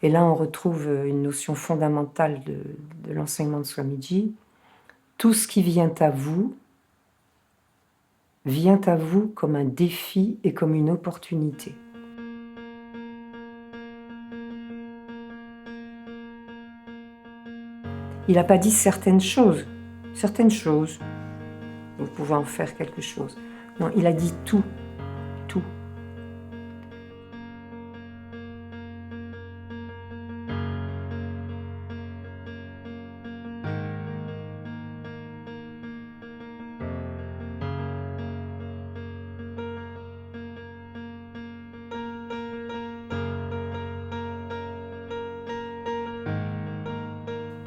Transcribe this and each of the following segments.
Et là, on retrouve une notion fondamentale de l'enseignement de Swamiji. Tout ce qui vient à vous comme un défi et comme une opportunité. Il n'a pas dit certaines choses. Certaines choses, vous pouvez en faire quelque chose. Non, il a dit tout. Tout.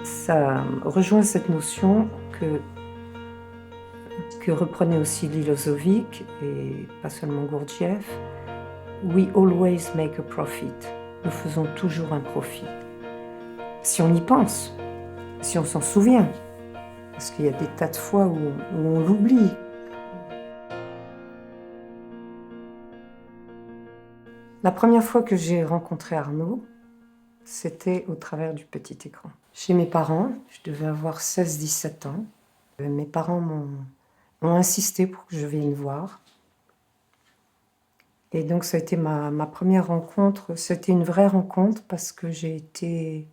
Ça rejoint cette notion que reprenait aussi Lilozovic, et pas seulement Gurdjieff. We always make a profit. Nous faisons toujours un profit. Si on y pense, si on s'en souvient, parce qu'il y a des tas de fois où on l'oublie. La première fois que j'ai rencontré Arnaud, c'était au travers du petit écran. Chez mes parents, je devais avoir 16-17 ans. Mes parents m'ont insisté pour que je vienne voir. Et donc ça a été ma première rencontre. C'était une vraie rencontre parce que j'ai été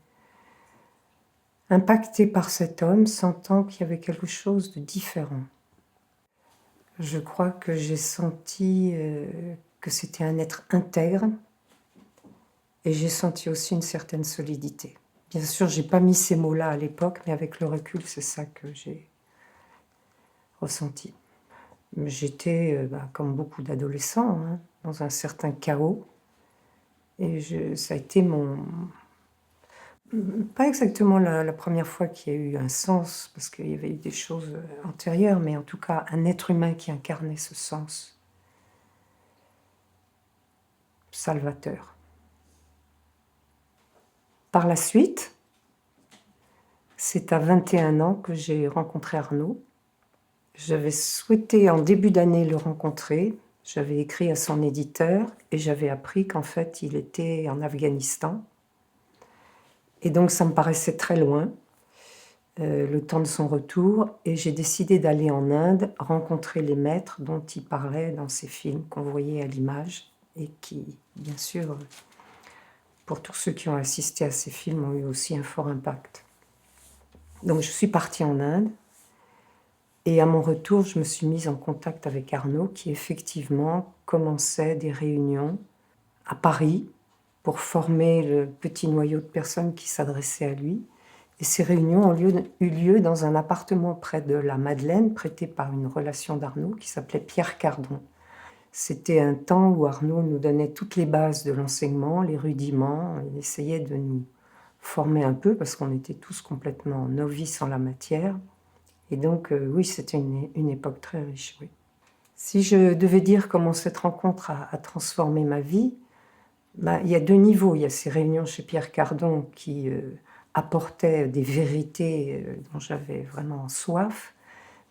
impactée par cet homme, sentant qu'il y avait quelque chose de différent. Je crois que j'ai senti que c'était un être intègre et j'ai senti aussi une certaine solidité. Bien sûr, je n'ai pas mis ces mots-là à l'époque, mais avec le recul, c'est ça que j'ai ressenti. J'étais, comme beaucoup d'adolescents, hein, dans un certain chaos. Et ça a été pas exactement la première fois qu'il y a eu un sens, parce qu'il y avait eu des choses antérieures, mais en tout cas un être humain qui incarnait ce sens salvateur. Par la suite, c'est à 21 ans que j'ai rencontré Arnaud. J'avais souhaité en début d'année le rencontrer. J'avais écrit à son éditeur et j'avais appris qu'en fait il était en Afghanistan. Et donc ça me paraissait très loin, le temps de son retour, et j'ai décidé d'aller en Inde rencontrer les maîtres dont il parlait dans ces films qu'on voyait à l'image et qui, bien sûr, pour tous ceux qui ont assisté à ces films, ont eu aussi un fort impact. Donc je suis partie en Inde et à mon retour, je me suis mise en contact avec Arnaud qui effectivement commençait des réunions à Paris pour former le petit noyau de personnes qui s'adressaient à lui. Et ces réunions ont eu lieu dans un appartement près de la Madeleine, prêté par une relation d'Arnaud qui s'appelait Pierre Cardon. C'était un temps où Arnaud nous donnait toutes les bases de l'enseignement, les rudiments. Il essayait de nous former un peu parce qu'on était tous complètement novices en la matière. Et donc, oui, c'était une époque très riche. Oui. Si je devais dire comment cette rencontre a transformé ma vie, il y a deux niveaux. Il y a ces réunions chez Pierre Cardon qui apportaient des vérités dont j'avais vraiment soif.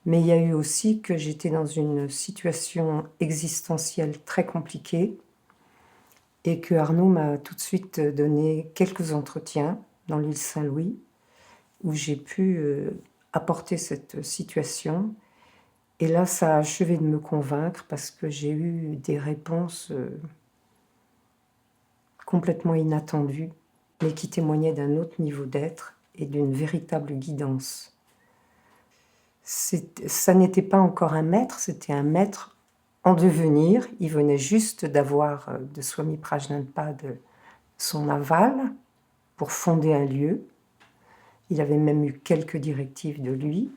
Mais il y a eu aussi que j'étais dans une situation existentielle très compliquée et que Arnaud m'a tout de suite donné quelques entretiens dans l'île Saint-Louis où j'ai pu apporter cette situation. Et là, ça a achevé de me convaincre parce que j'ai eu des réponses complètement inattendues, mais qui témoignaient d'un autre niveau d'être et d'une véritable guidance. Ça n'était pas encore un maître, c'était un maître en devenir. Il venait juste d'avoir de Swami Prajnanpad son aval pour fonder un lieu. Il avait même eu quelques directives de lui.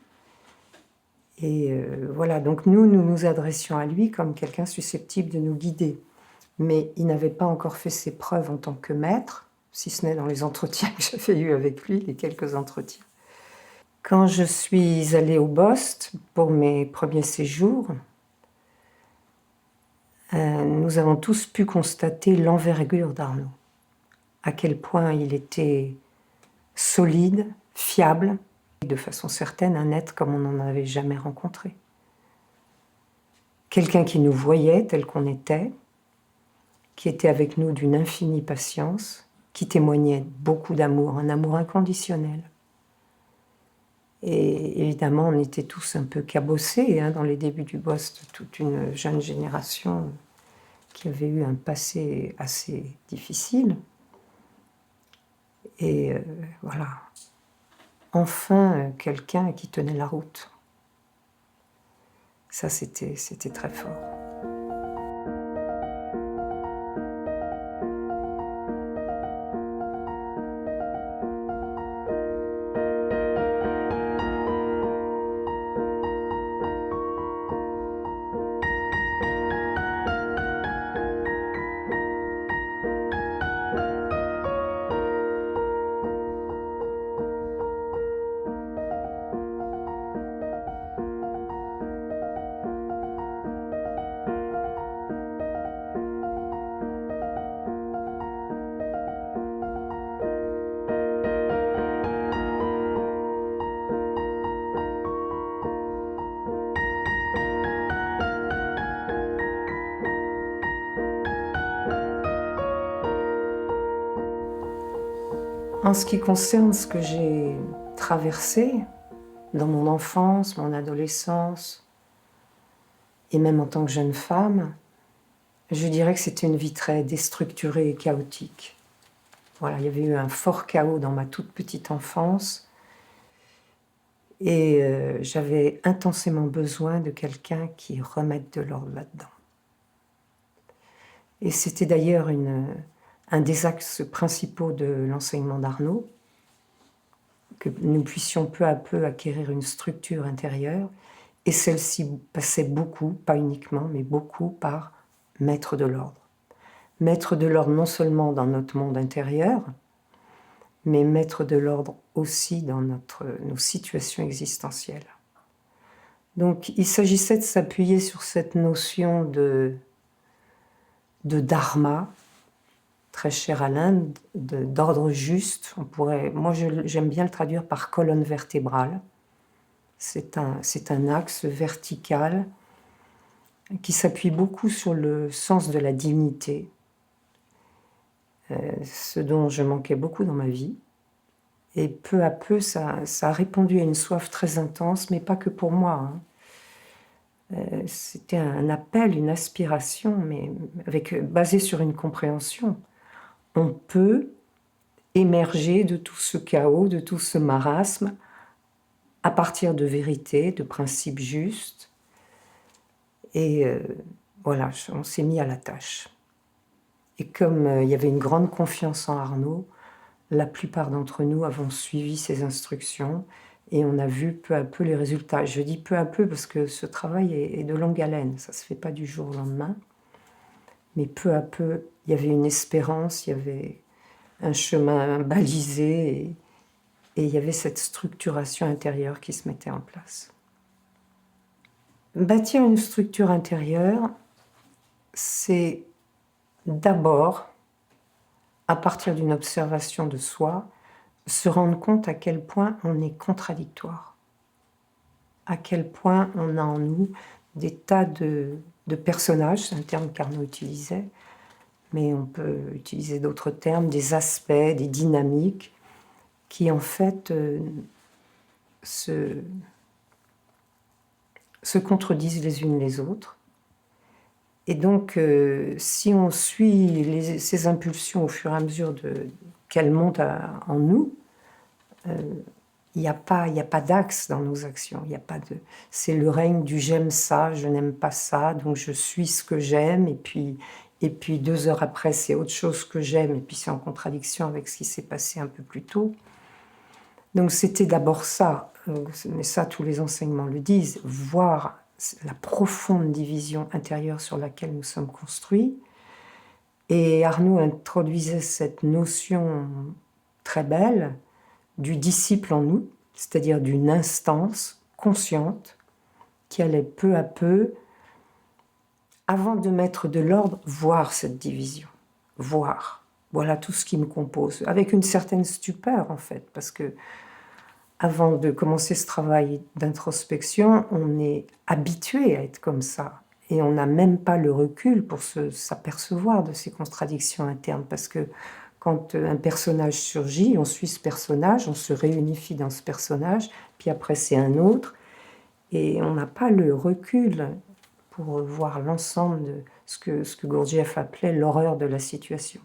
Et voilà, donc nous nous adressions à lui comme quelqu'un susceptible de nous guider. Mais il n'avait pas encore fait ses preuves en tant que maître, si ce n'est dans les entretiens que j'avais eus avec lui, les quelques entretiens. Quand je suis allée au Bost pour mes premiers séjours, nous avons tous pu constater l'envergure d'Arnaud, à quel point il était solide, fiable, et de façon certaine un être comme on n'en avait jamais rencontré. Quelqu'un qui nous voyait tel qu'on était, qui était avec nous d'une infinie patience qui témoignait beaucoup d'amour, un amour inconditionnel. Et évidemment, on était tous un peu cabossés dans les débuts du BOST, toute une jeune génération qui avait eu un passé assez difficile. Et voilà, enfin quelqu'un qui tenait la route. Ça, c'était très fort. En ce qui concerne ce que j'ai traversé dans mon enfance, mon adolescence, et même en tant que jeune femme, je dirais que c'était une vie très déstructurée et chaotique. Voilà, il y avait eu un fort chaos dans ma toute petite enfance, et j'avais intensément besoin de quelqu'un qui remette de l'ordre là-dedans. Et c'était d'ailleurs un des axes principaux de l'enseignement d'Arnaud, que nous puissions peu à peu acquérir une structure intérieure, et celle-ci passait beaucoup, pas uniquement, mais beaucoup par mettre de l'ordre. Mettre de l'ordre non seulement dans notre monde intérieur, mais mettre de l'ordre aussi dans nos situations existentielles. Donc il s'agissait de s'appuyer sur cette notion de dharma, très cher à l'Inde, d'ordre juste. Moi, j'aime bien le traduire par colonne vertébrale. C'est un axe vertical qui s'appuie beaucoup sur le sens de la dignité, ce dont je manquais beaucoup dans ma vie. Et peu à peu, ça a répondu à une soif très intense, mais pas que pour moi. C'était un appel, une aspiration, mais basé sur une compréhension. On peut émerger de tout ce chaos, de tout ce marasme, à partir de vérités, de principes justes. Et voilà, on s'est mis à la tâche. Et comme il y avait une grande confiance en Arnaud, la plupart d'entre nous avons suivi ses instructions et on a vu peu à peu les résultats. Je dis peu à peu parce que ce travail est de longue haleine, ça ne se fait pas du jour au lendemain. Mais peu à peu, il y avait une espérance, il y avait un chemin balisé et il y avait cette structuration intérieure qui se mettait en place. Bâtir une structure intérieure, c'est d'abord, à partir d'une observation de soi, se rendre compte à quel point on est contradictoire, à quel point on a en nous des tas de personnages, c'est un terme qu'Arnaud utilisait, mais on peut utiliser d'autres termes, des aspects, des dynamiques, qui en fait se contredisent les unes les autres. Et donc, si on suit ces impulsions au fur et à mesure qu'elles montent en nous, il n'y a pas d'axe dans nos actions. C'est le règne du j'aime ça, je n'aime pas ça, donc je suis ce que j'aime, et puis 2 heures après, c'est autre chose que j'aime, et puis c'est en contradiction avec ce qui s'est passé un peu plus tôt. Donc c'était d'abord ça, mais ça tous les enseignements le disent, voir la profonde division intérieure sur laquelle nous sommes construits. Et Arnaud introduisait cette notion très belle du disciple en nous, c'est-à-dire d'une instance consciente qui allait peu à peu, avant de mettre de l'ordre, voir cette division, voir. Voilà tout ce qui me compose, avec une certaine stupeur en fait, parce que avant de commencer ce travail d'introspection, on est habitué à être comme ça. Et on n'a même pas le recul pour s'apercevoir de ces contradictions internes. Parce que quand un personnage surgit, on suit ce personnage, on se réunifie dans ce personnage, puis après c'est un autre, et on n'a pas le recul pour voir l'ensemble de ce que Gurdjieff appelait l'horreur de la situation.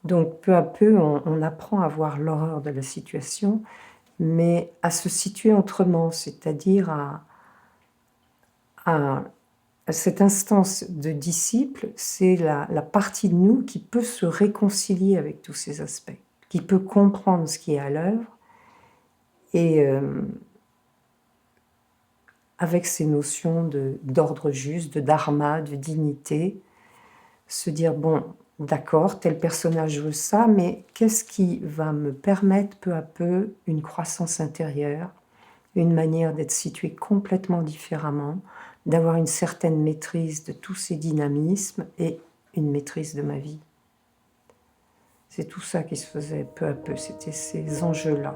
Donc peu à peu, on apprend à voir l'horreur de la situation, mais à se situer autrement, c'est-à-dire à cette instance de disciple, c'est la partie de nous qui peut se réconcilier avec tous ces aspects, qui peut comprendre ce qui est à l'œuvre, et avec ces notions d'ordre juste, de dharma, de dignité, se dire, bon, d'accord, tel personnage veut ça, mais qu'est-ce qui va me permettre peu à peu une croissance intérieure, une manière d'être situé complètement différemment, d'avoir une certaine maîtrise de tous ces dynamismes et une maîtrise de ma vie. C'est tout ça qui se faisait peu à peu, c'était ces enjeux-là.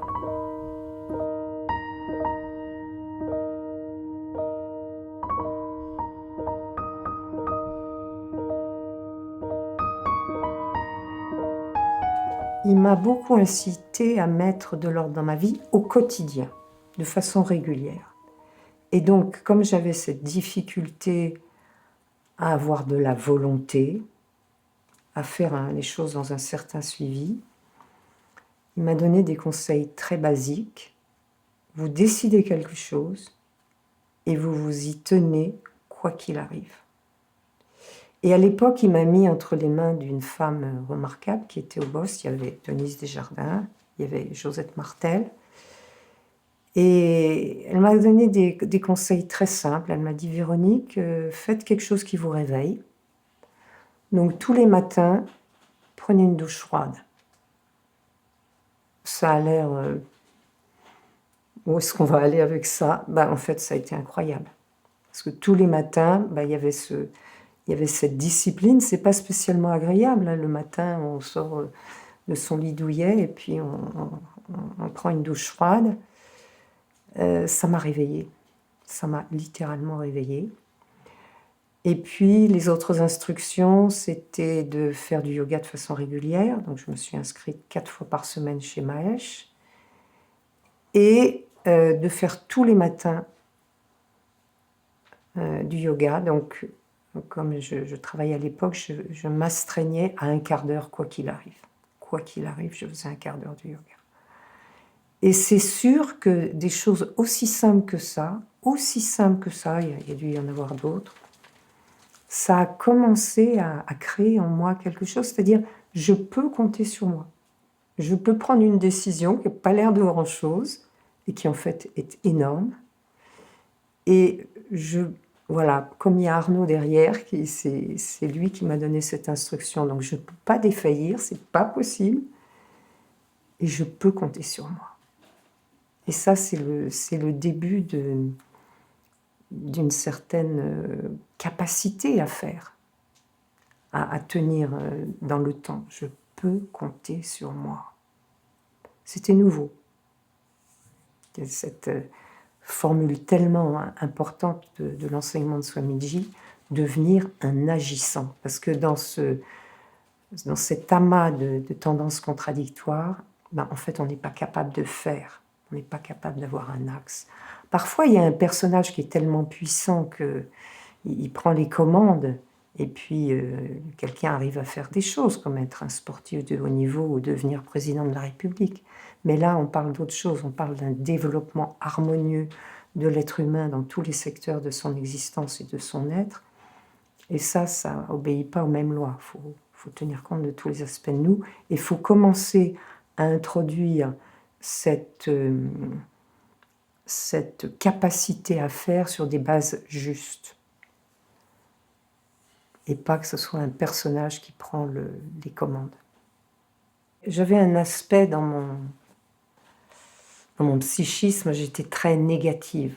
Il m'a beaucoup incité à mettre de l'ordre dans ma vie au quotidien, de façon régulière. Et donc, comme j'avais cette difficulté à avoir de la volonté, à faire les choses dans un certain suivi, il m'a donné des conseils très basiques. Vous décidez quelque chose et vous vous y tenez quoi qu'il arrive. Et à l'époque, il m'a mis entre les mains d'une femme remarquable qui était au boss. Il y avait Denise Desjardins, il y avait Josette Martel. Et elle m'a donné des conseils très simples. Elle m'a dit, Véronique, faites quelque chose qui vous réveille. Donc tous les matins, prenez une douche froide. Ça a l'air... où est-ce qu'on va aller avec ça? En fait, ça a été incroyable. Parce que tous les matins, il y avait cette discipline. C'est pas spécialement agréable, hein. Le matin, on sort de son lit douillet et puis on prend une douche froide. Ça m'a réveillée. Ça m'a littéralement réveillée. Et puis, les autres instructions, c'était de faire du yoga de façon régulière. Donc, je me suis inscrite 4 fois par semaine chez Mahesh. Et de faire tous les matins du yoga. Donc, comme je travaillais à l'époque, je m'astreignais à un quart d'heure, quoi qu'il arrive. Quoi qu'il arrive, je faisais un quart d'heure du yoga. Et c'est sûr que des choses aussi simples que ça, il y a dû y en avoir d'autres, ça a commencé à créer en moi quelque chose, c'est-à-dire je peux compter sur moi. Je peux prendre une décision qui n'a pas l'air de grand-chose et qui en fait est énorme. Et voilà, comme il y a Arnaud derrière, c'est lui qui m'a donné cette instruction, donc je ne peux pas défaillir, c'est pas possible, et je peux compter sur moi. Et ça, c'est le début d'une certaine capacité à faire, à tenir dans le temps. Je peux compter sur moi. C'était nouveau. Cette formule tellement importante de l'enseignement de Swamiji, devenir un agissant. Parce que dans cet amas de tendances contradictoires, en fait, on n'est pas capable de faire. On n'est pas capable d'avoir un axe. Parfois, il y a un personnage qui est tellement puissant qu'il prend les commandes et puis quelqu'un arrive à faire des choses, comme être un sportif de haut niveau ou devenir président de la République. Mais là, on parle d'autre chose. On parle d'un développement harmonieux de l'être humain dans tous les secteurs de son existence et de son être. Et ça n'obéit pas aux mêmes lois. Il faut tenir compte de tous les aspects de nous. Et il faut commencer à introduire cette capacité à faire sur des bases justes. Et pas que ce soit un personnage qui prend les commandes. J'avais un aspect dans mon psychisme, j'étais très négative.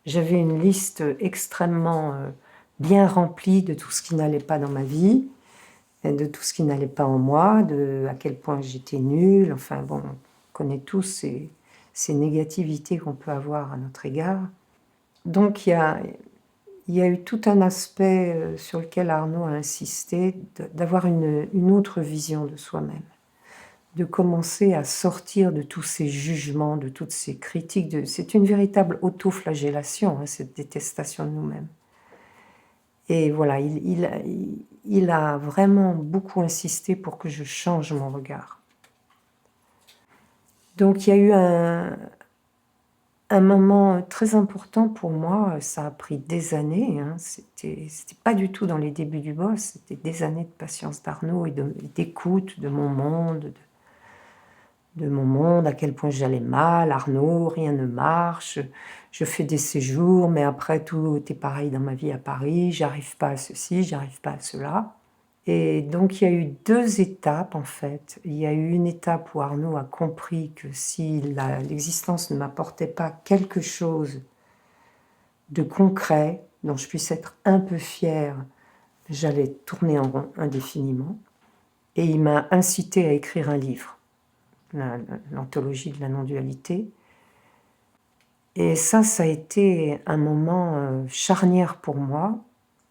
J'avais une liste extrêmement bien remplie de tout ce qui n'allait pas dans ma vie, de tout ce qui n'allait pas en moi, à quel point j'étais nulle. Enfin bon, on connaît tous ces négativités qu'on peut avoir à notre égard. Donc il il y a eu tout un aspect sur lequel Arnaud a insisté, d'avoir une autre vision de soi-même, de commencer à sortir de tous ces jugements, de toutes ces critiques. C'est une véritable autoflagellation, hein, cette détestation de nous-mêmes. Et voilà, il a vraiment beaucoup insisté pour que je change mon regard. Donc il y a eu un moment très important pour moi, ça a pris des années, hein. C'était pas du tout dans les débuts du boss, c'était des années de patience d'Arnaud et d'écoute de mon monde, à quel point j'allais mal, Arnaud, rien ne marche, je fais des séjours, mais après tout est pareil dans ma vie à Paris, j'arrive pas à ceci, j'arrive pas à cela. Et donc il y a eu 2 étapes en fait. Il y a eu une étape où Arnaud a compris que si l'existence ne m'apportait pas quelque chose de concret, dont je puisse être un peu fière, j'allais tourner en rond indéfiniment. Et il m'a incité à écrire un livre, l'anthologie de la non-dualité. Et ça a été un moment charnière pour moi,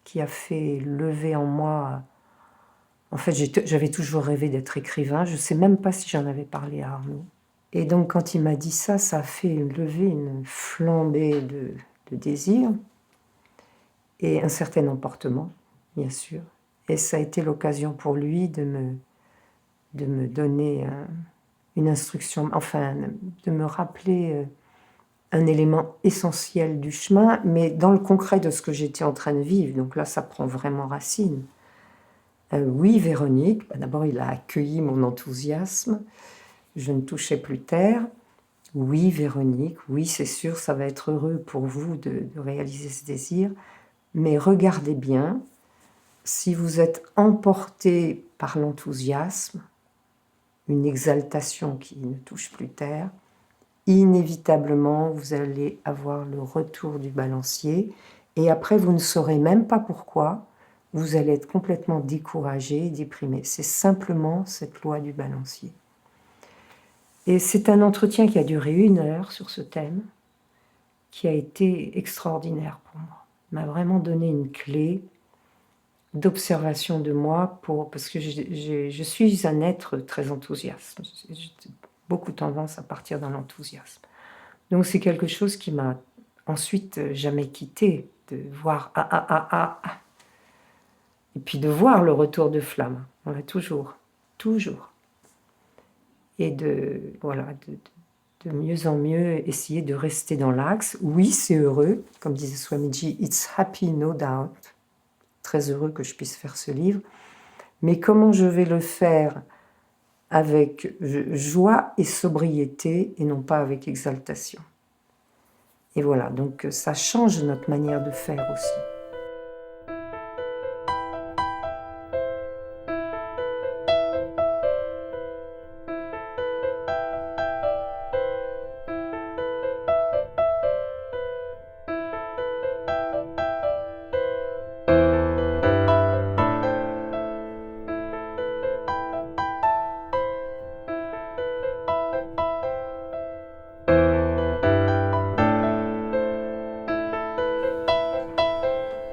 qui a fait lever en moi... En fait, j'avais toujours rêvé d'être écrivain. Je ne sais même pas si j'en avais parlé à Arnaud. Et donc, quand il m'a dit ça, ça a fait lever une flambée de désir et un certain emportement, bien sûr. Et ça a été l'occasion pour lui de me donner une instruction, enfin, de me rappeler un élément essentiel du chemin, mais dans le concret de ce que j'étais en train de vivre. Donc là, ça prend vraiment racine. Oui, Véronique, d'abord il a accueilli mon enthousiasme, je ne touchais plus terre. Oui, Véronique, oui, c'est sûr, ça va être heureux pour vous de réaliser ce désir, mais regardez bien, si vous êtes emporté par l'enthousiasme, une exaltation qui ne touche plus terre, inévitablement vous allez avoir le retour du balancier, et après vous ne saurez même pas pourquoi, vous allez être complètement découragé, déprimé. C'est simplement cette loi du balancier. Et c'est un entretien qui a duré 1 heure sur ce thème, qui a été extraordinaire pour moi. Il m'a vraiment donné une clé d'observation de moi, parce que je suis un être très enthousiaste. J'ai beaucoup tendance à partir dans l'enthousiasme. Donc c'est quelque chose qui m'a ensuite jamais quitté, de voir et puis de voir le retour de flamme, voilà, toujours. Et de mieux en mieux essayer de rester dans l'axe. Oui, c'est heureux, comme disait Swamiji, it's happy, no doubt. Très heureux que je puisse faire ce livre. Mais comment je vais le faire avec joie et sobriété et non pas avec exaltation. Et voilà, donc ça change notre manière de faire aussi.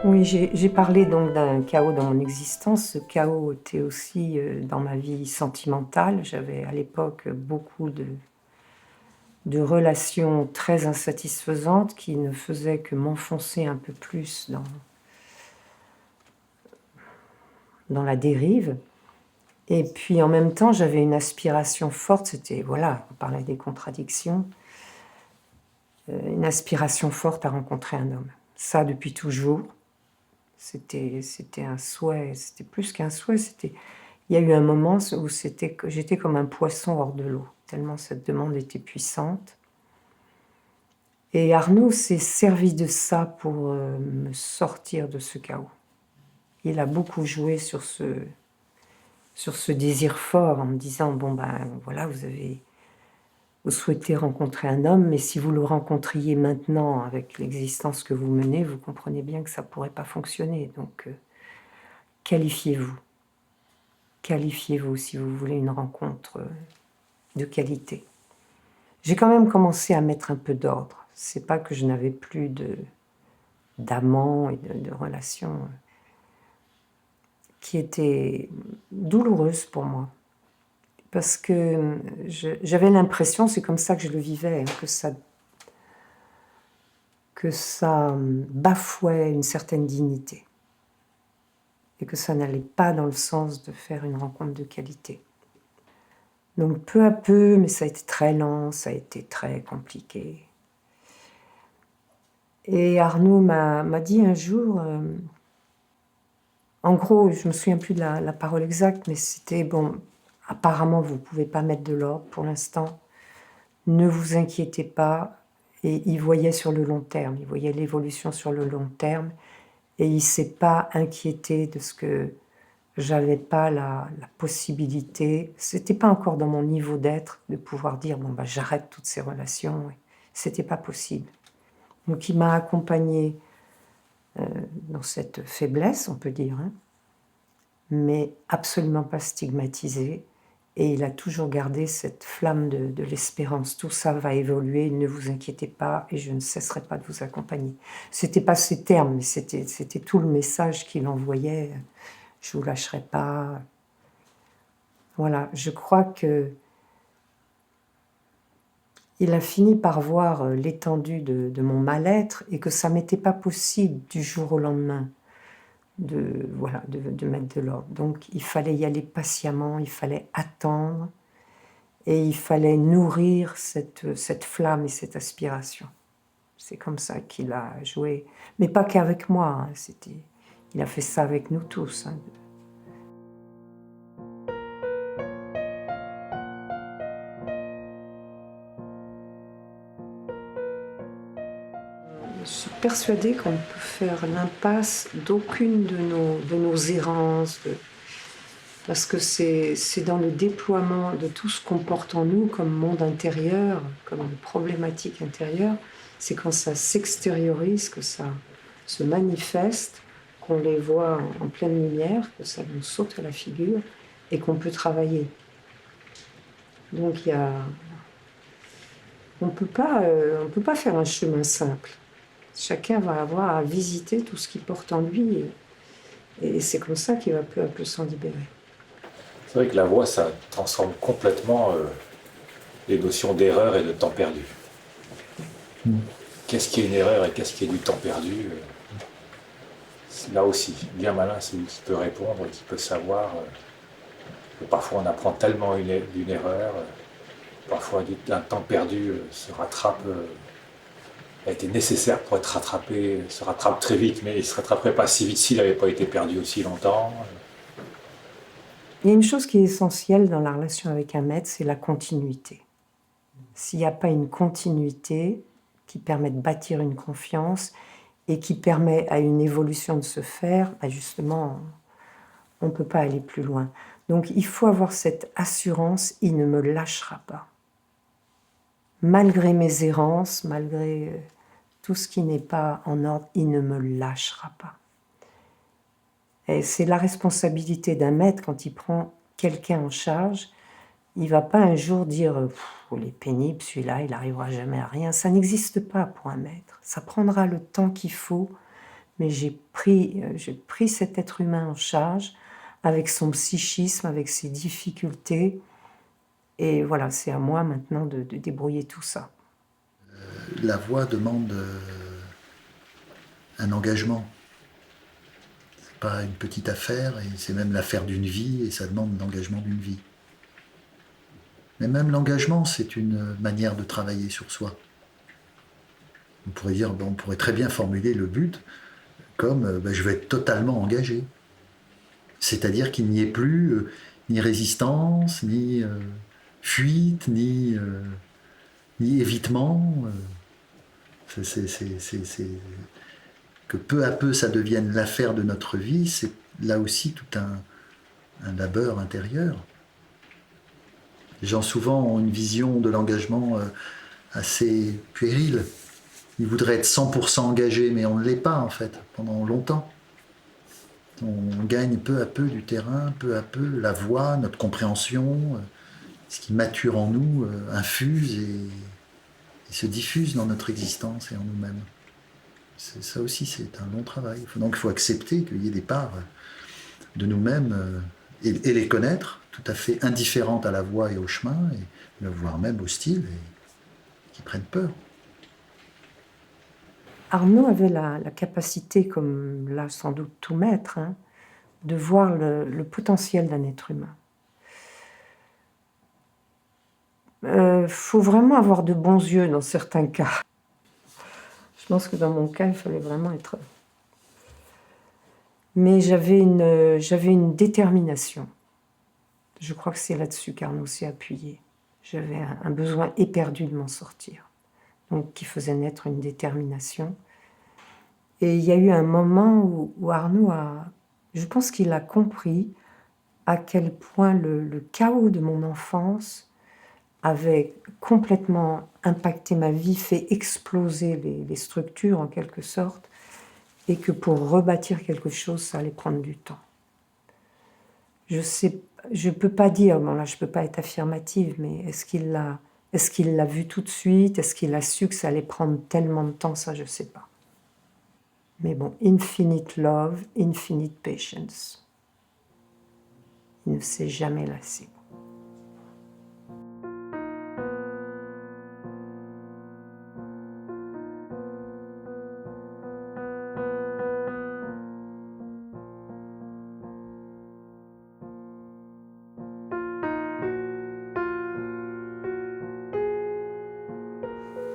Oui, j'ai parlé donc d'un chaos dans mon existence. Ce chaos était aussi dans ma vie sentimentale. J'avais à l'époque beaucoup de relations très insatisfaisantes qui ne faisaient que m'enfoncer un peu plus dans la dérive. Et puis en même temps, j'avais une aspiration forte, c'était, voilà, on parlait des contradictions, une aspiration forte à rencontrer un homme. Ça depuis toujours. C'était un souhait, c'était plus qu'un souhait, il y a eu un moment où j'étais comme un poisson hors de l'eau, tellement cette demande était puissante. Et Arnaud s'est servi de ça pour me sortir de ce chaos. Il a beaucoup joué sur ce désir fort en me disant, bon ben voilà, vous souhaitez rencontrer un homme, mais si vous le rencontriez maintenant avec l'existence que vous menez, vous comprenez bien que ça ne pourrait pas fonctionner. Donc qualifiez-vous. Qualifiez-vous si vous voulez une rencontre de qualité. J'ai quand même commencé à mettre un peu d'ordre. C'est pas que je n'avais plus d'amants et de relations qui étaient douloureuses pour moi. Parce que j'avais l'impression, c'est comme ça que je le vivais, que ça bafouait une certaine dignité. Et que ça n'allait pas dans le sens de faire une rencontre de qualité. Donc peu à peu, mais ça a été très lent, ça a été très compliqué. Et Arnaud m'a dit un jour, en gros, je me souviens plus de la parole exacte, mais c'était bon, apparemment vous ne pouvez pas mettre de l'ordre pour l'instant, ne vous inquiétez pas. Et il voyait sur le long terme, il voyait l'évolution sur le long terme, et il ne s'est pas inquiété de ce que j'avais pas la possibilité, c'était pas encore dans mon niveau d'être, de pouvoir dire bon bah j'arrête toutes ces relations, c'était pas possible. Donc il m'a accompagnée dans cette faiblesse, on peut dire, hein, mais absolument pas stigmatisée, et il a toujours gardé cette flamme de l'espérance. Tout ça va évoluer, ne vous inquiétez pas, et je ne cesserai pas de vous accompagner. C'était pas ces termes, mais c'était tout le message qu'il envoyait. Je vous lâcherai pas. Voilà, je crois que il a fini par voir l'étendue de mon mal-être et que ça m'était pas possible du jour au lendemain de mettre de l'ordre. Donc il fallait y aller patiemment, il fallait attendre et il fallait nourrir cette flamme et cette aspiration. C'est comme ça qu'il a joué, mais pas qu'avec moi, hein, il a fait ça avec nous tous. Hein. Je suis persuadée qu'on ne peut faire l'impasse d'aucune de nos errances, parce que c'est dans le déploiement de tout ce qu'on porte en nous comme monde intérieur, comme problématique intérieure, c'est quand ça s'extériorise, que ça se manifeste, qu'on les voit en pleine lumière, que ça nous saute à la figure et qu'on peut travailler. Donc on peut pas faire un chemin simple. Chacun va avoir à visiter tout ce qu'il porte en lui et c'est comme ça qu'il va peu à peu s'en libérer. C'est vrai que la voix, ça transforme complètement les notions d'erreur et de temps perdu. Qu'est-ce qui est une erreur et qu'est-ce qui est du temps perdu là aussi, bien malin, c'est lui qui peut répondre, qui peut savoir. Que parfois on apprend tellement d'une erreur, parfois un temps perdu se rattrape, a été nécessaire pour être rattrapé, se rattrape très vite, mais il ne se rattraperait pas si vite s'il n'avait pas été perdu aussi longtemps. Il y a une chose qui est essentielle dans la relation avec un maître, c'est la continuité. S'il n'y a pas une continuité qui permet de bâtir une confiance et qui permet à une évolution de se faire, bah justement, on ne peut pas aller plus loin. Donc il faut avoir cette assurance, il ne me lâchera pas. Malgré mes errances, malgré tout ce qui n'est pas en ordre, il ne me lâchera pas. Et c'est la responsabilité d'un maître quand il prend quelqu'un en charge. Il ne va pas un jour dire « il est pénible, celui-là, il n'arrivera jamais à rien ». Ça n'existe pas pour un maître. Ça prendra le temps qu'il faut, mais j'ai pris cet être humain en charge avec son psychisme, avec ses difficultés. Et voilà, c'est à moi maintenant de débrouiller tout ça. La voix demande un engagement. C'est pas une petite affaire, et c'est même l'affaire d'une vie, et ça demande l'engagement d'une vie. Mais même l'engagement, c'est une manière de travailler sur soi. On pourrait dire, on pourrait très bien formuler le but comme je vais être totalement engagé. C'est-à-dire qu'il n'y ait plus ni résistance, ni fuite, ni évitement. Que peu à peu ça devienne l'affaire de notre vie, c'est là aussi tout un labeur intérieur. Les gens souvent ont une vision de l'engagement assez puérile. Ils voudraient être 100% engagés, mais on ne l'est pas en fait, pendant longtemps. On gagne peu à peu du terrain, peu à peu la voix, notre compréhension, ce qui mature en nous, infuse et se diffuse dans notre existence et en nous-mêmes. Ça aussi, c'est un long travail. Donc il faut accepter qu'il y ait des parts de nous-mêmes et les connaître, tout à fait indifférentes à la voie et au chemin, et voire même hostiles, et qui prennent peur. Arnaud avait la capacité, comme l'a sans doute tout maître, hein, de voir le potentiel d'un être humain. Faut vraiment avoir de bons yeux dans certains cas. Je pense que dans mon cas, il fallait vraiment être... Mais j'avais une détermination. Je crois que c'est là-dessus qu'Arnaud s'est appuyé. J'avais un besoin éperdu de m'en sortir, donc qui faisait naître une détermination. Et il y a eu un moment où Arnaud a... Je pense qu'il a compris à quel point le chaos de mon enfance avait complètement impacté ma vie, fait exploser les structures en quelque sorte, et que pour rebâtir quelque chose, ça allait prendre du temps. Je peux pas dire, bon là je peux pas être affirmative, mais est-ce qu'il l'a vu tout de suite? Est-ce qu'il a su que ça allait prendre tellement de temps? Ça, je sais pas. Mais bon, infinite love, infinite patience. Il ne s'est jamais lassé.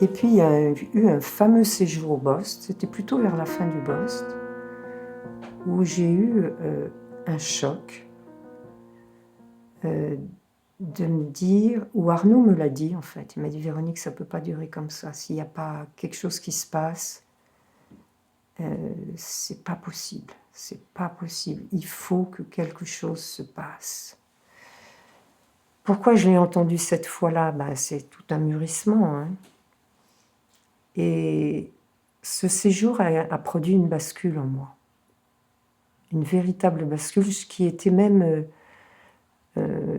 Et puis, il y a eu un fameux séjour au Bost, c'était plutôt vers la fin du Bost, où j'ai eu un choc de me dire, où Arnaud me l'a dit en fait, il m'a dit « Véronique, ça ne peut pas durer comme ça, s'il n'y a pas quelque chose qui se passe, c'est pas possible, il faut que quelque chose se passe. » Pourquoi je l'ai entendu cette fois-là? C'est tout un mûrissement, hein. Et ce séjour a produit une bascule en moi. Une véritable bascule qui était même...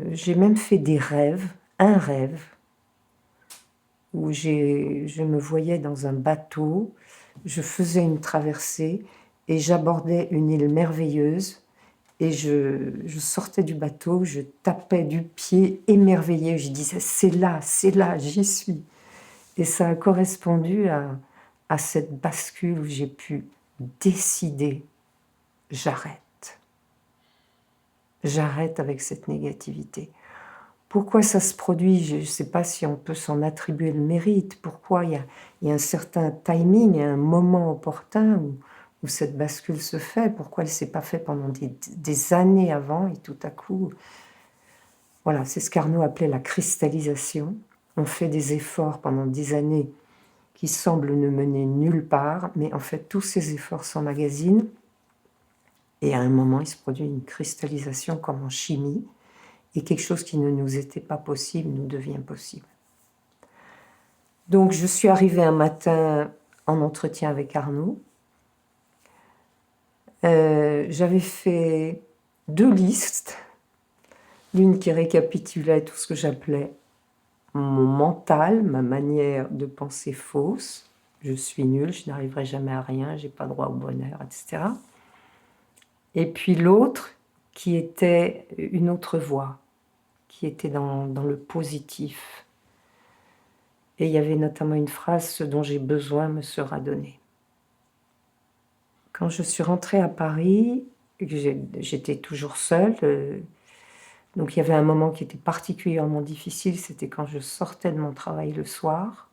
j'ai même fait des rêves, un rêve, où je me voyais dans un bateau, je faisais une traversée et j'abordais une île merveilleuse et je sortais du bateau, je tapais du pied émerveillé, je disais c'est là, j'y suis. Et ça a correspondu à cette bascule où j'ai pu décider, j'arrête. J'arrête avec cette négativité. Pourquoi ça se produit? Je ne sais pas si on peut s'en attribuer le mérite. Pourquoi il y a un certain timing, un moment opportun où cette bascule se fait. Pourquoi elle ne s'est pas faite pendant des années avant et tout à coup... Voilà, c'est ce qu'Arnaud appelait la cristallisation. On fait des efforts pendant des années qui semblent ne mener nulle part, mais en fait, tous ces efforts s'emmagasinent et à un moment, il se produit une cristallisation comme en chimie et quelque chose qui ne nous était pas possible nous devient possible. Donc, je suis arrivée un matin en entretien avec Arnaud. J'avais fait 2 listes, l'une qui récapitulait tout ce que j'appelais mon mental, ma manière de penser fausse, je suis nulle, je n'arriverai jamais à rien, j'ai pas droit au bonheur, etc. Et puis l'autre qui était une autre voie, qui était dans le positif. Et il y avait notamment une phrase « Ce dont j'ai besoin me sera donné ». Quand je suis rentrée à Paris, j'étais toujours seule, donc il y avait un moment qui était particulièrement difficile, c'était quand je sortais de mon travail le soir,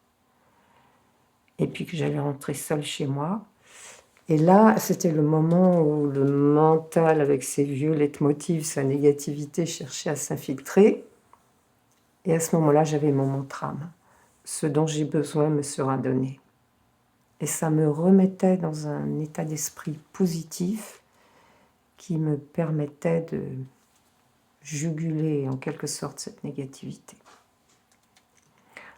et puis que j'allais rentrer seule chez moi. Et là, c'était le moment où le mental, avec ses vieux leitmotivs, sa négativité, cherchait à s'infiltrer. Et à ce moment-là, j'avais mon mantra. Ce dont j'ai besoin me sera donné. Et ça me remettait dans un état d'esprit positif qui me permettait de juguler en quelque sorte cette négativité.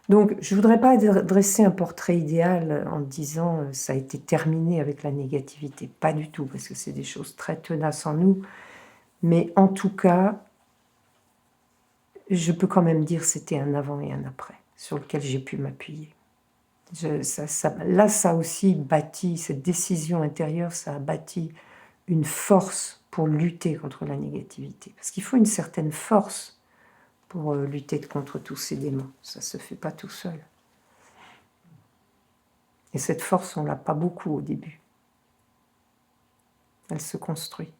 Donc, je ne voudrais pas dresser un portrait idéal en disant ça a été terminé avec la négativité. Pas du tout, parce que c'est des choses très tenaces en nous. Mais en tout cas, je peux quand même dire que c'était un avant et un après sur lequel j'ai pu m'appuyer. Là, ça a aussi bâti, cette décision intérieure, ça a bâti une force pour lutter contre la négativité. Parce qu'il faut une certaine force pour lutter contre tous ces démons. Ça ne se fait pas tout seul. Et cette force, on ne l'a pas beaucoup au début. Elle se construit.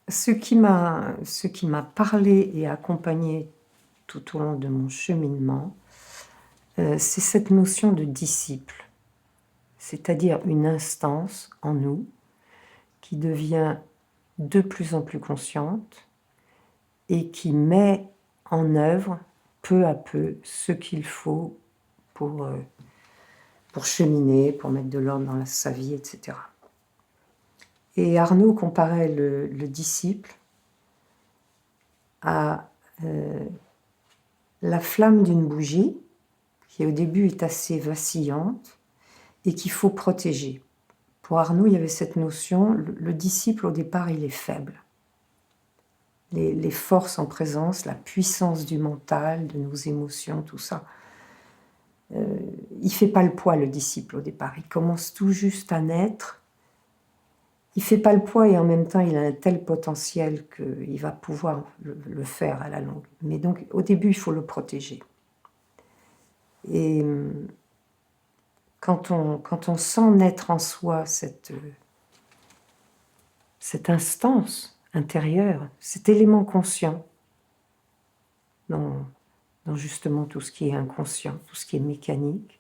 Ce qui m'a parlé et accompagné tout au long de mon cheminement, c'est cette notion de disciple, c'est-à-dire une instance en nous qui devient de plus en plus consciente et qui met en œuvre peu à peu ce qu'il faut pour cheminer, pour mettre de l'ordre dans sa vie, etc. Et Arnaud comparait le disciple à la flamme d'une bougie qui au début est assez vacillante et qu'il faut protéger. Pour Arnaud, il y avait cette notion, le disciple au départ, il est faible. Les forces en présence, la puissance du mental, de nos émotions, tout ça. Il ne fait pas le poids, le disciple, au départ. Il commence tout juste à naître. Il ne fait pas le poids et en même temps, il a un tel potentiel qu'il va pouvoir le faire à la longue. Mais donc, au début, il faut le protéger. Et quand on sent naître en soi cette instance intérieure, cet élément conscient, dans justement tout ce qui est inconscient, tout ce qui est mécanique,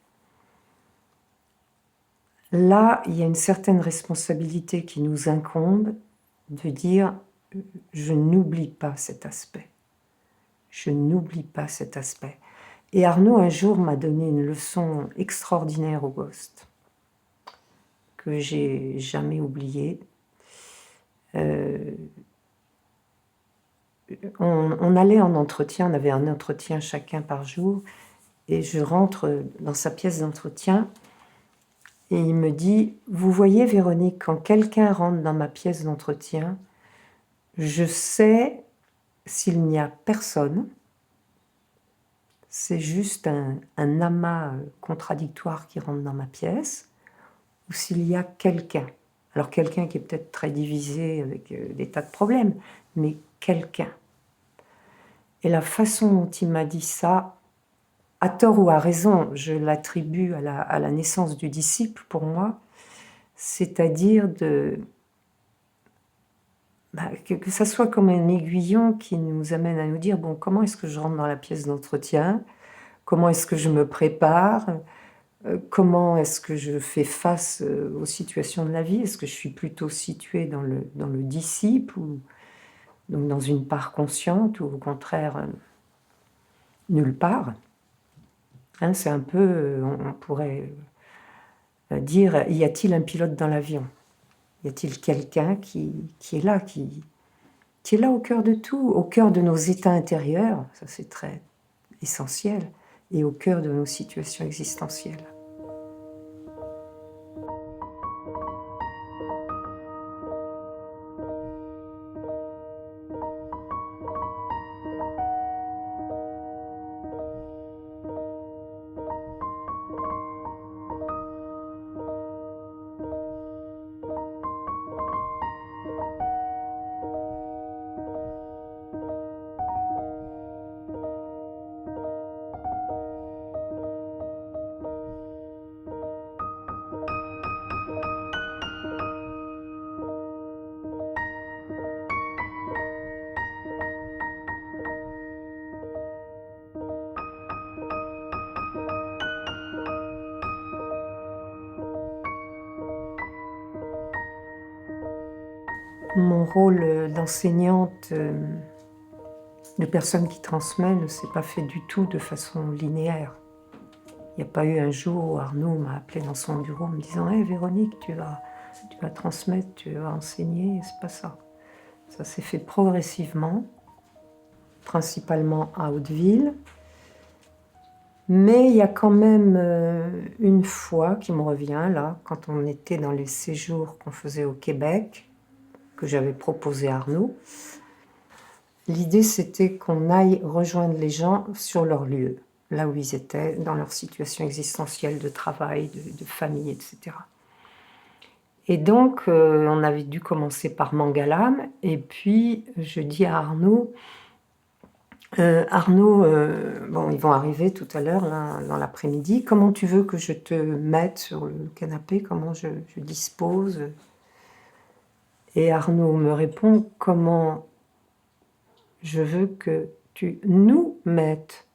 là, il y a une certaine responsabilité qui nous incombe de dire « je n'oublie pas cet aspect ». Je n'oublie pas cet aspect. Et Arnaud, un jour, m'a donné une leçon extraordinaire au Ghost, que j'ai jamais oubliée. On allait en entretien, on avait un entretien chacun par jour, et je rentre dans sa pièce d'entretien, et il me dit « Vous voyez, Véronique, quand quelqu'un rentre dans ma pièce d'entretien, je sais s'il n'y a personne, c'est juste un amas contradictoire qui rentre dans ma pièce, ou s'il y a quelqu'un. Alors quelqu'un qui est peut-être très divisé avec des tas de problèmes, mais quelqu'un. » Et la façon dont il m'a dit ça, à tort ou à raison, je l'attribue à la naissance du disciple pour moi, c'est-à-dire que ça soit comme un aiguillon qui nous amène à nous dire « Bon, comment est-ce que je rentre dans la pièce d'entretien ? Comment est-ce que je me prépare ? Comment est-ce que je fais face aux situations de la vie ? Est-ce que je suis plutôt située dans le disciple ou donc dans une part consciente ou au contraire nulle part ?» Hein, c'est un peu, on pourrait dire, y a-t-il un pilote dans l'avion ? Y a-t-il quelqu'un qui est là, qui est là au cœur de tout, au cœur de nos états intérieurs, ça c'est très essentiel, et au cœur de nos situations existentielles. Mon rôle d'enseignante, de personne qui transmet, ne s'est pas fait du tout de façon linéaire. Il n'y a pas eu un jour où Arnaud m'a appelé dans son bureau en me disant « Hey Véronique, tu vas transmettre, tu vas enseigner », c'est pas ça. Ça s'est fait progressivement, principalement à Hauteville. Mais il y a quand même une fois qui me revient, là, quand on était dans les séjours qu'on faisait au Québec, que j'avais proposé à Arnaud. L'idée, c'était qu'on aille rejoindre les gens sur leur lieu. là où ils étaient, dans leur situation existentielle de travail, de famille, etc. Et donc, on avait dû commencer par Mangalam, et puis je dis à Arnaud, bon, ils vont arriver tout à l'heure, là, dans l'après-midi, comment tu veux que je te mette sur le canapé, comment je dispose? Et Arnaud me répond, comment je veux que tu nous mettes.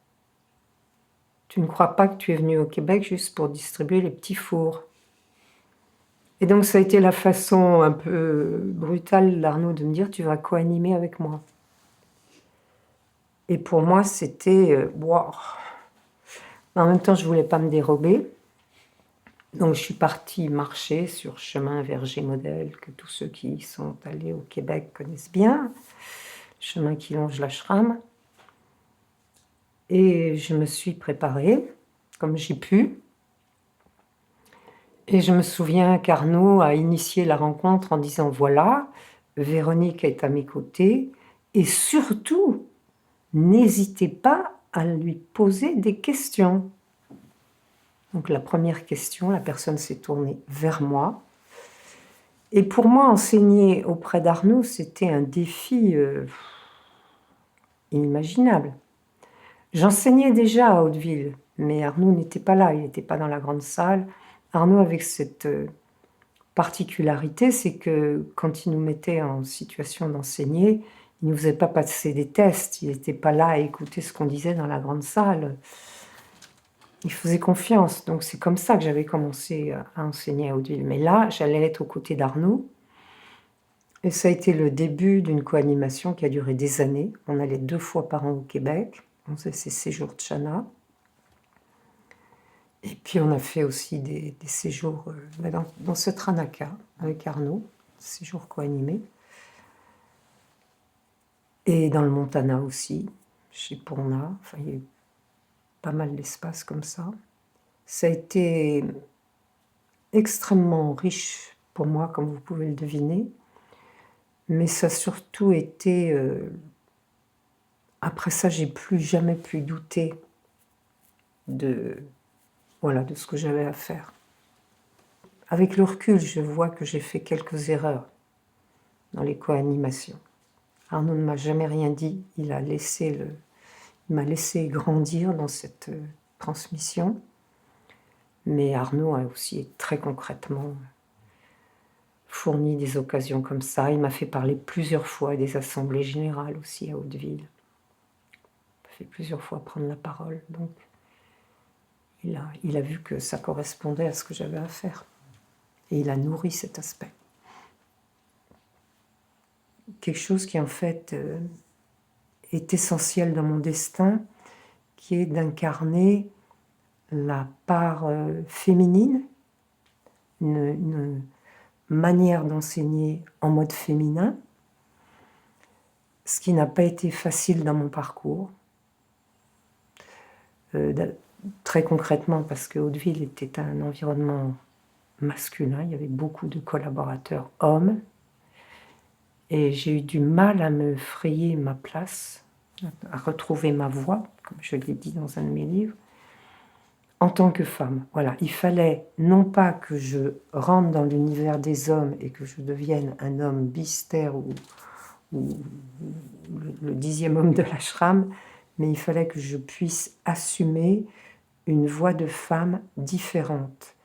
Tu ne crois pas que tu es venu au Québec juste pour distribuer les petits fours? Et donc ça a été la façon un peu brutale d'Arnaud de me dire, tu vas co-animer avec moi. Et pour moi, c'était... wow. En même temps, je ne voulais pas me dérober. Donc je suis partie marcher sur chemin Verger Modèle, que tous ceux qui sont allés au Québec connaissent bien, chemin qui longe l'ashram. Et je me suis préparée, comme j'ai pu. Et je me souviens qu'Arnaud a initié la rencontre en disant, voilà, Véronique est à mes côtés, et surtout, n'hésitez pas à lui poser des questions. Donc la première question, la personne s'est tournée vers moi. Et pour moi, enseigner auprès d'Arnaud, c'était un défi inimaginable. J'enseignais déjà à Hauteville, mais Arnaud n'était pas là, il n'était pas dans la grande salle. Arnaud, avec cette particularité, c'est que quand il nous mettait en situation d'enseigner, il ne nous faisait pas passer des tests, il n'était pas là à écouter ce qu'on disait dans la grande salle. Il faisait confiance, donc c'est comme ça que j'avais commencé à enseigner à Hauteville. Mais là, j'allais être aux côtés d'Arnaud, et ça a été le début d'une co-animation qui a duré des années. On allait 2 fois par an au Québec, on faisait ces séjours de Chana. Et puis on a fait aussi des séjours dans ce Tranaka avec Arnaud, séjours co-animés. Et dans le Montana aussi, chez Purna. Enfin, il y a eu pas mal d'espaces comme ça. Ça a été extrêmement riche pour moi, comme vous pouvez le deviner. Mais ça a surtout été... après ça, j'ai plus jamais pu douter de ce que j'avais à faire. Avec le recul, je vois que j'ai fait quelques erreurs dans les co-animations. Arnaud ne m'a jamais rien dit, il m'a laissé grandir dans cette transmission, mais Arnaud a aussi très concrètement fourni des occasions comme ça. Il m'a fait parler plusieurs fois à des assemblées générales aussi à Hauteville. Il m'a fait plusieurs fois prendre la parole, donc il a vu que ça correspondait à ce que j'avais à faire. Et il a nourri cet aspect. Quelque chose qui, en fait, est essentiel dans mon destin, qui est d'incarner la part féminine, une manière d'enseigner en mode féminin, ce qui n'a pas été facile dans mon parcours. Très concrètement, parce que Hauteville était un environnement masculin, il y avait beaucoup de collaborateurs hommes, et j'ai eu du mal à me frayer ma place, à retrouver ma voix, comme je l'ai dit dans un de mes livres, en tant que femme. Voilà, il fallait non pas que je rentre dans l'univers des hommes et que je devienne un homme bistère ou le 10e homme de l'ashram, mais il fallait que je puisse assumer une voix de femme différente.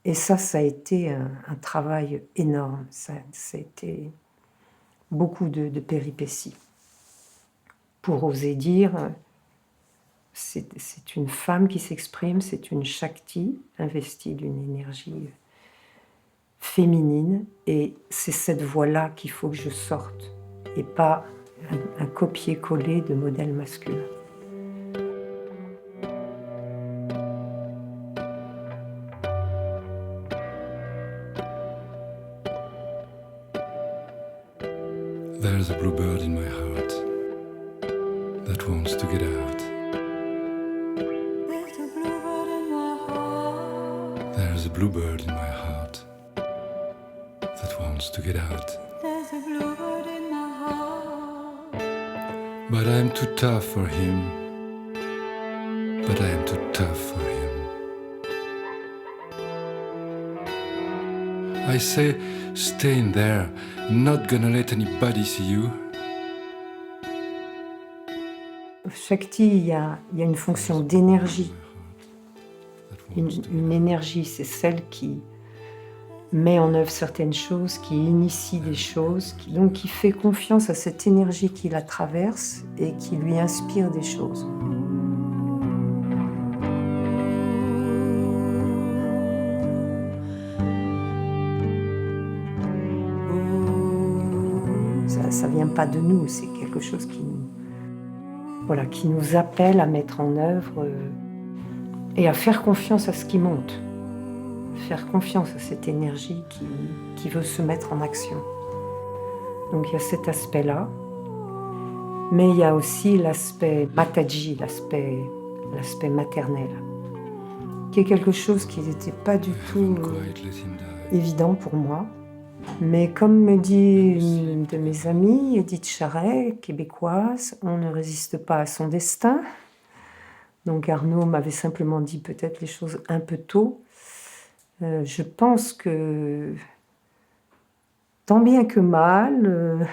Et ça a été un travail énorme. Ça a été beaucoup de péripéties. Pour oser dire, c'est une femme qui s'exprime, c'est une Shakti, investie d'une énergie féminine, et c'est cette voix-là qu'il faut que je sorte, et pas un copier-coller de modèles masculins. There's a bluebird in my heart that wants to get out. There's a bluebird in my heart. There's a bluebird in my heart that wants to get out. There's a bluebird in my heart. But I'm too tough for him. but I am too tough for him. I say, stay in there, not gonna let anybody see you. Shakti, il y a une fonction d'énergie. Une énergie, c'est celle qui met en œuvre certaines choses, qui initie des choses, donc qui fait confiance à cette énergie qui la traverse et qui lui inspire des choses. Ça vient pas de nous, c'est quelque chose qui nous appelle à mettre en œuvre et à faire confiance à ce qui monte. Faire confiance à cette énergie qui veut se mettre en action. Donc il y a cet aspect-là, mais il y a aussi l'aspect Mataji, l'aspect maternel, qui est quelque chose qui n'était pas du tout Quiet, let him die. évident pour moi. Mais comme me dit une de mes amies, Edith Charret, québécoise, on ne résiste pas à son destin. Donc Arnaud m'avait simplement dit peut-être les choses un peu tôt. Je pense que, tant bien que mal,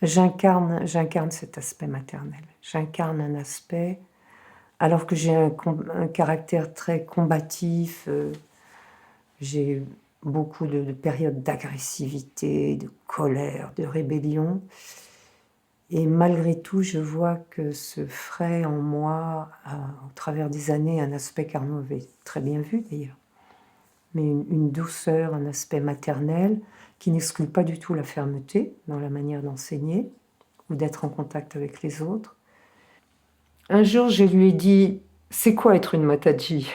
j'incarne cet aspect maternel. J'incarne un aspect, alors que j'ai un caractère très combatif, j'ai beaucoup de périodes d'agressivité, de colère, de rébellion. Et malgré tout, je vois que se ferait en moi, au travers des années, un aspect qu'Arnaud avait très bien vu d'ailleurs, mais une douceur, un aspect maternel qui n'exclut pas du tout la fermeté dans la manière d'enseigner ou d'être en contact avec les autres. Un jour, je lui ai dit « C'est quoi être une Mataji ?»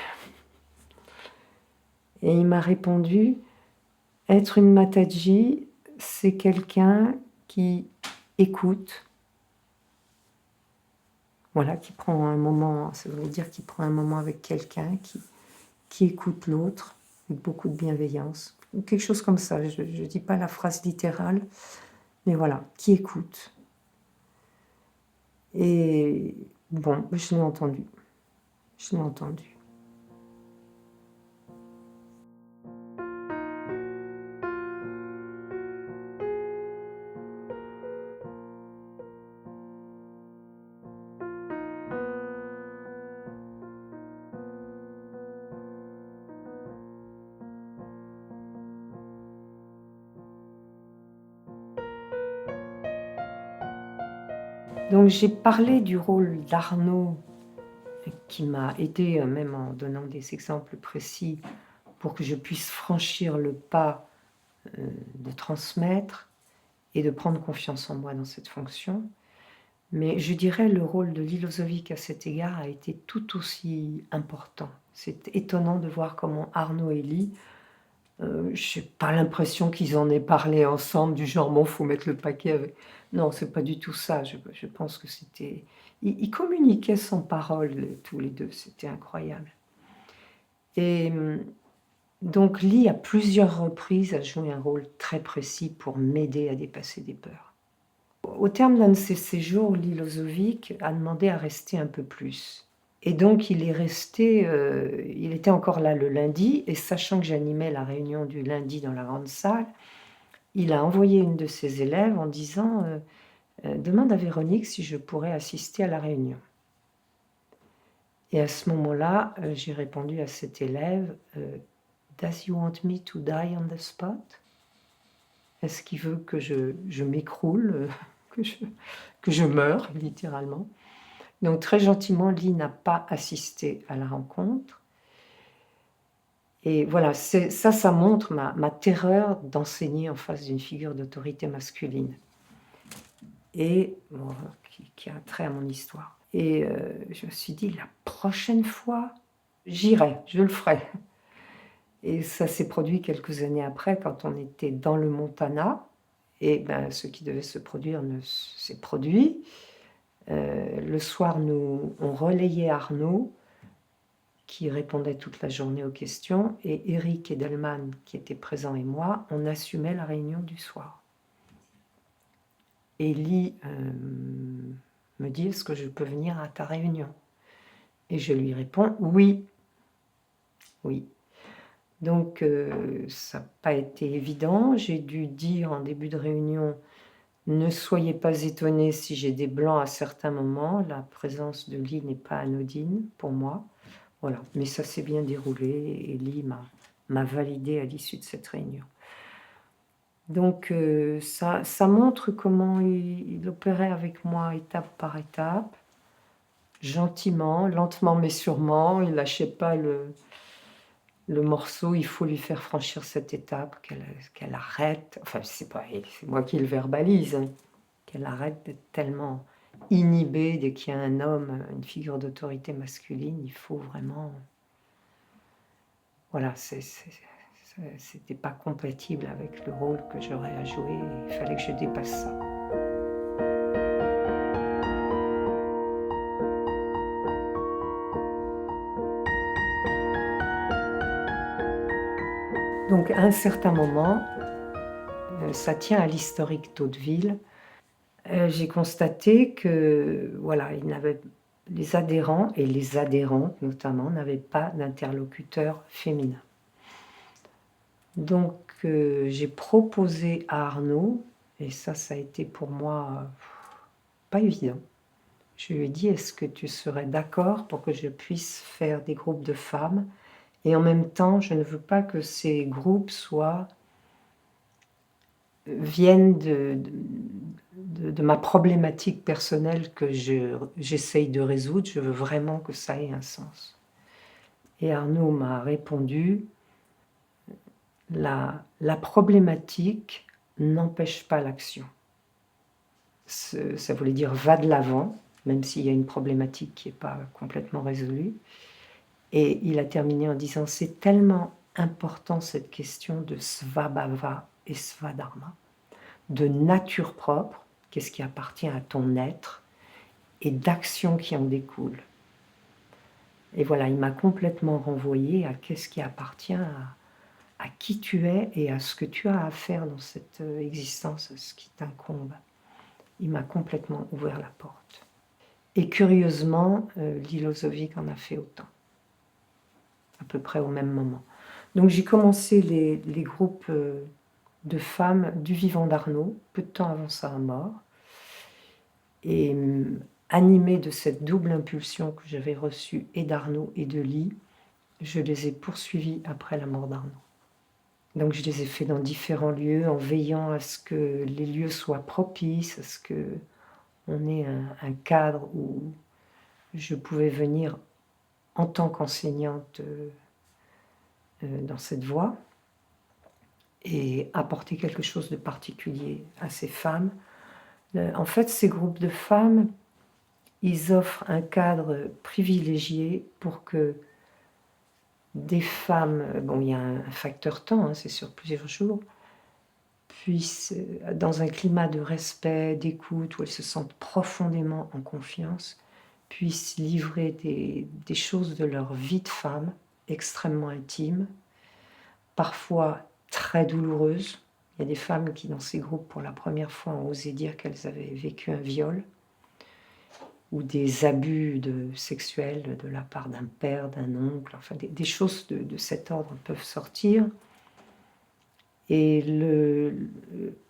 Et il m'a répondu « Être une Mataji, c'est quelqu'un qui écoute. » Voilà, qui prend un moment, ça veut dire qu'il prend un moment avec quelqu'un, qui écoute l'autre avec beaucoup de bienveillance. Ou quelque chose comme ça, je ne dis pas la phrase littérale, mais voilà, qui écoute. Et bon, je l'ai entendu. Je l'ai entendu. Donc j'ai parlé du rôle d'Arnaud, qui m'a aidé, même en donnant des exemples précis, pour que je puisse franchir le pas de transmettre et de prendre confiance en moi dans cette fonction. Mais je dirais le rôle de Lilozovic à cet égard a été tout aussi important. C'est étonnant de voir comment Arnaud et Lee, je n'ai pas l'impression qu'ils en aient parlé ensemble, du genre, bon, faut mettre le paquet avec... Non, c'est pas du tout ça. Je pense que c'était... Ils communiquaient sans parole, tous les deux. C'était incroyable. Et donc, Lee, à plusieurs reprises, a joué un rôle très précis pour m'aider à dépasser des peurs. Au terme d'un de ces séjours, Lilozovic a demandé à rester un peu plus. Et donc, il est resté, il était encore là le lundi, et sachant que j'animais la réunion du lundi dans la grande salle, il a envoyé une de ses élèves en disant demande à Véronique si je pourrais assister à la réunion. Et à ce moment-là, j'ai répondu à cet élève Does you want me to die on the spot? Est-ce qu'il veut que je m'écroule, que je meure, littéralement? Donc très gentiment, Lee n'a pas assisté à la rencontre. Et voilà, ça montre ma terreur d'enseigner en face d'une figure d'autorité masculine. Et bon, qui a trait à mon histoire. Et je me suis dit, la prochaine fois, j'irai, je le ferai. Et ça s'est produit quelques années après, quand on était dans le Montana. Et ben, ce qui devait se produire s'est produit. Le soir, on relayait Arnaud, qui répondait toute la journée aux questions, et Eric Edelman, qui était présent, et moi, on assumait la réunion du soir. Et Lee me dit, est-ce que je peux venir à ta réunion? Et je lui réponds oui, oui. Donc ça n'a pas été évident. J'ai dû dire en début de réunion, ne soyez pas étonnés si j'ai des blancs à certains moments. La présence de Lee n'est pas anodine pour moi. Voilà, mais ça s'est bien déroulé et Lee m'a validé à l'issue de cette réunion. Donc ça montre comment il opérait avec moi étape par étape, gentiment, lentement mais sûrement. Il ne lâchait pas le morceau, il faut lui faire franchir cette étape, qu'elle arrête. Enfin, c'est moi qui le verbalise, hein, qu'elle arrête d'être tellement inhibée dès qu'il y a un homme, une figure d'autorité masculine. Il faut vraiment. Voilà, c'était pas compatible avec le rôle que j'aurais à jouer. Il fallait que je dépasse ça. Donc à un certain moment, ça tient à l'historique d'Hauteville, j'ai constaté que voilà, les adhérents et les adhérentes notamment n'avaient pas d'interlocuteur féminin. Donc j'ai proposé à Arnaud, et ça a été pour moi pas évident. Je lui ai dit, est-ce que tu serais d'accord pour que je puisse faire des groupes de femmes? Et en même temps, je ne veux pas que ces groupes viennent de ma problématique personnelle que j'essaye de résoudre. Je veux vraiment que ça ait un sens. Et Arnaud m'a répondu, la problématique n'empêche pas l'action. Ça voulait dire va de l'avant, même s'il y a une problématique qui n'est pas complètement résolue. Et il a terminé en disant, c'est tellement important cette question de svabhava et svadharma, de nature propre, qu'est-ce qui appartient à ton être, et d'action qui en découle. Et voilà, il m'a complètement renvoyé à qu'est-ce qui appartient à qui tu es et à ce que tu as à faire dans cette existence, à ce qui t'incombe. Il m'a complètement ouvert la porte. Et curieusement, Lilozovic en a fait autant, à peu près au même moment. Donc j'ai commencé les groupes de femmes du vivant d'Arnaud, peu de temps avant sa mort, et animée de cette double impulsion que j'avais reçue et d'Arnaud et de Lee, je les ai poursuivis après la mort d'Arnaud. Donc je les ai faits dans différents lieux, en veillant à ce que les lieux soient propices, à ce qu'on ait un cadre où je pouvais venir en tant qu'enseignante dans cette voie et apporter quelque chose de particulier à ces femmes. En fait, ces groupes de femmes, ils offrent un cadre privilégié pour que des femmes, bon, il y a un facteur temps, hein, c'est sur plusieurs jours, puissent, dans un climat de respect, d'écoute, où elles se sentent profondément en confiance, puissent livrer des choses de leur vie de femme extrêmement intimes, parfois très douloureuses. Il y a des femmes qui, dans ces groupes, pour la première fois, ont osé dire qu'elles avaient vécu un viol ou des abus sexuels de la part d'un père, d'un oncle, enfin des choses de cet ordre peuvent sortir. Et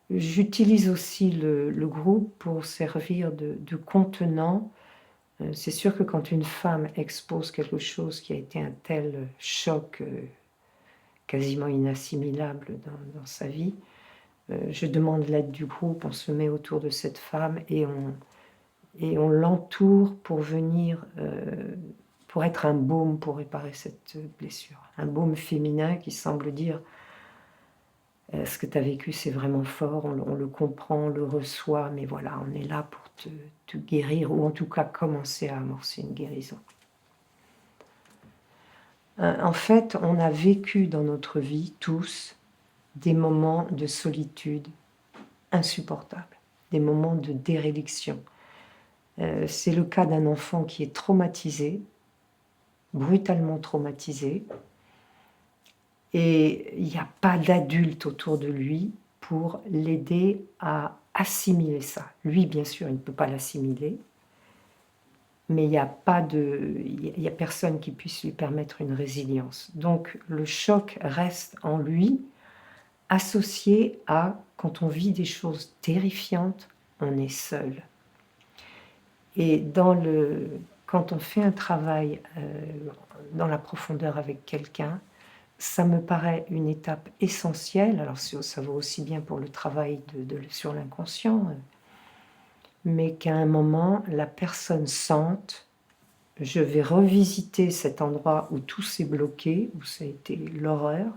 j'utilise aussi le groupe pour servir de contenant. C'est sûr que quand une femme expose quelque chose qui a été un tel choc quasiment inassimilable dans sa vie, je demande l'aide du groupe, on se met autour de cette femme et on l'entoure pour venir, pour être un baume pour réparer cette blessure. Un baume féminin qui semble dire ce que tu as vécu, c'est vraiment fort, on le comprend, on le reçoit, mais voilà, on est là pour te guérir, ou en tout cas commencer à amorcer une guérison. En fait, on a vécu dans notre vie, tous, des moments de solitude insupportables, des moments de déréliction. C'est le cas d'un enfant qui est traumatisé, brutalement traumatisé, et il n'y a pas d'adulte autour de lui pour l'aider à assimiler ça. Lui, bien sûr, il ne peut pas l'assimiler, mais il n'y a pas de, il y a personne qui puisse lui permettre une résilience. Donc le choc reste en lui, associé à quand on vit des choses terrifiantes, on est seul. Et quand on fait un travail dans la profondeur avec quelqu'un, ça me paraît une étape essentielle. Alors ça vaut aussi bien pour le travail sur l'inconscient, mais qu'à un moment, la personne sente, je vais revisiter cet endroit où tout s'est bloqué, où ça a été l'horreur,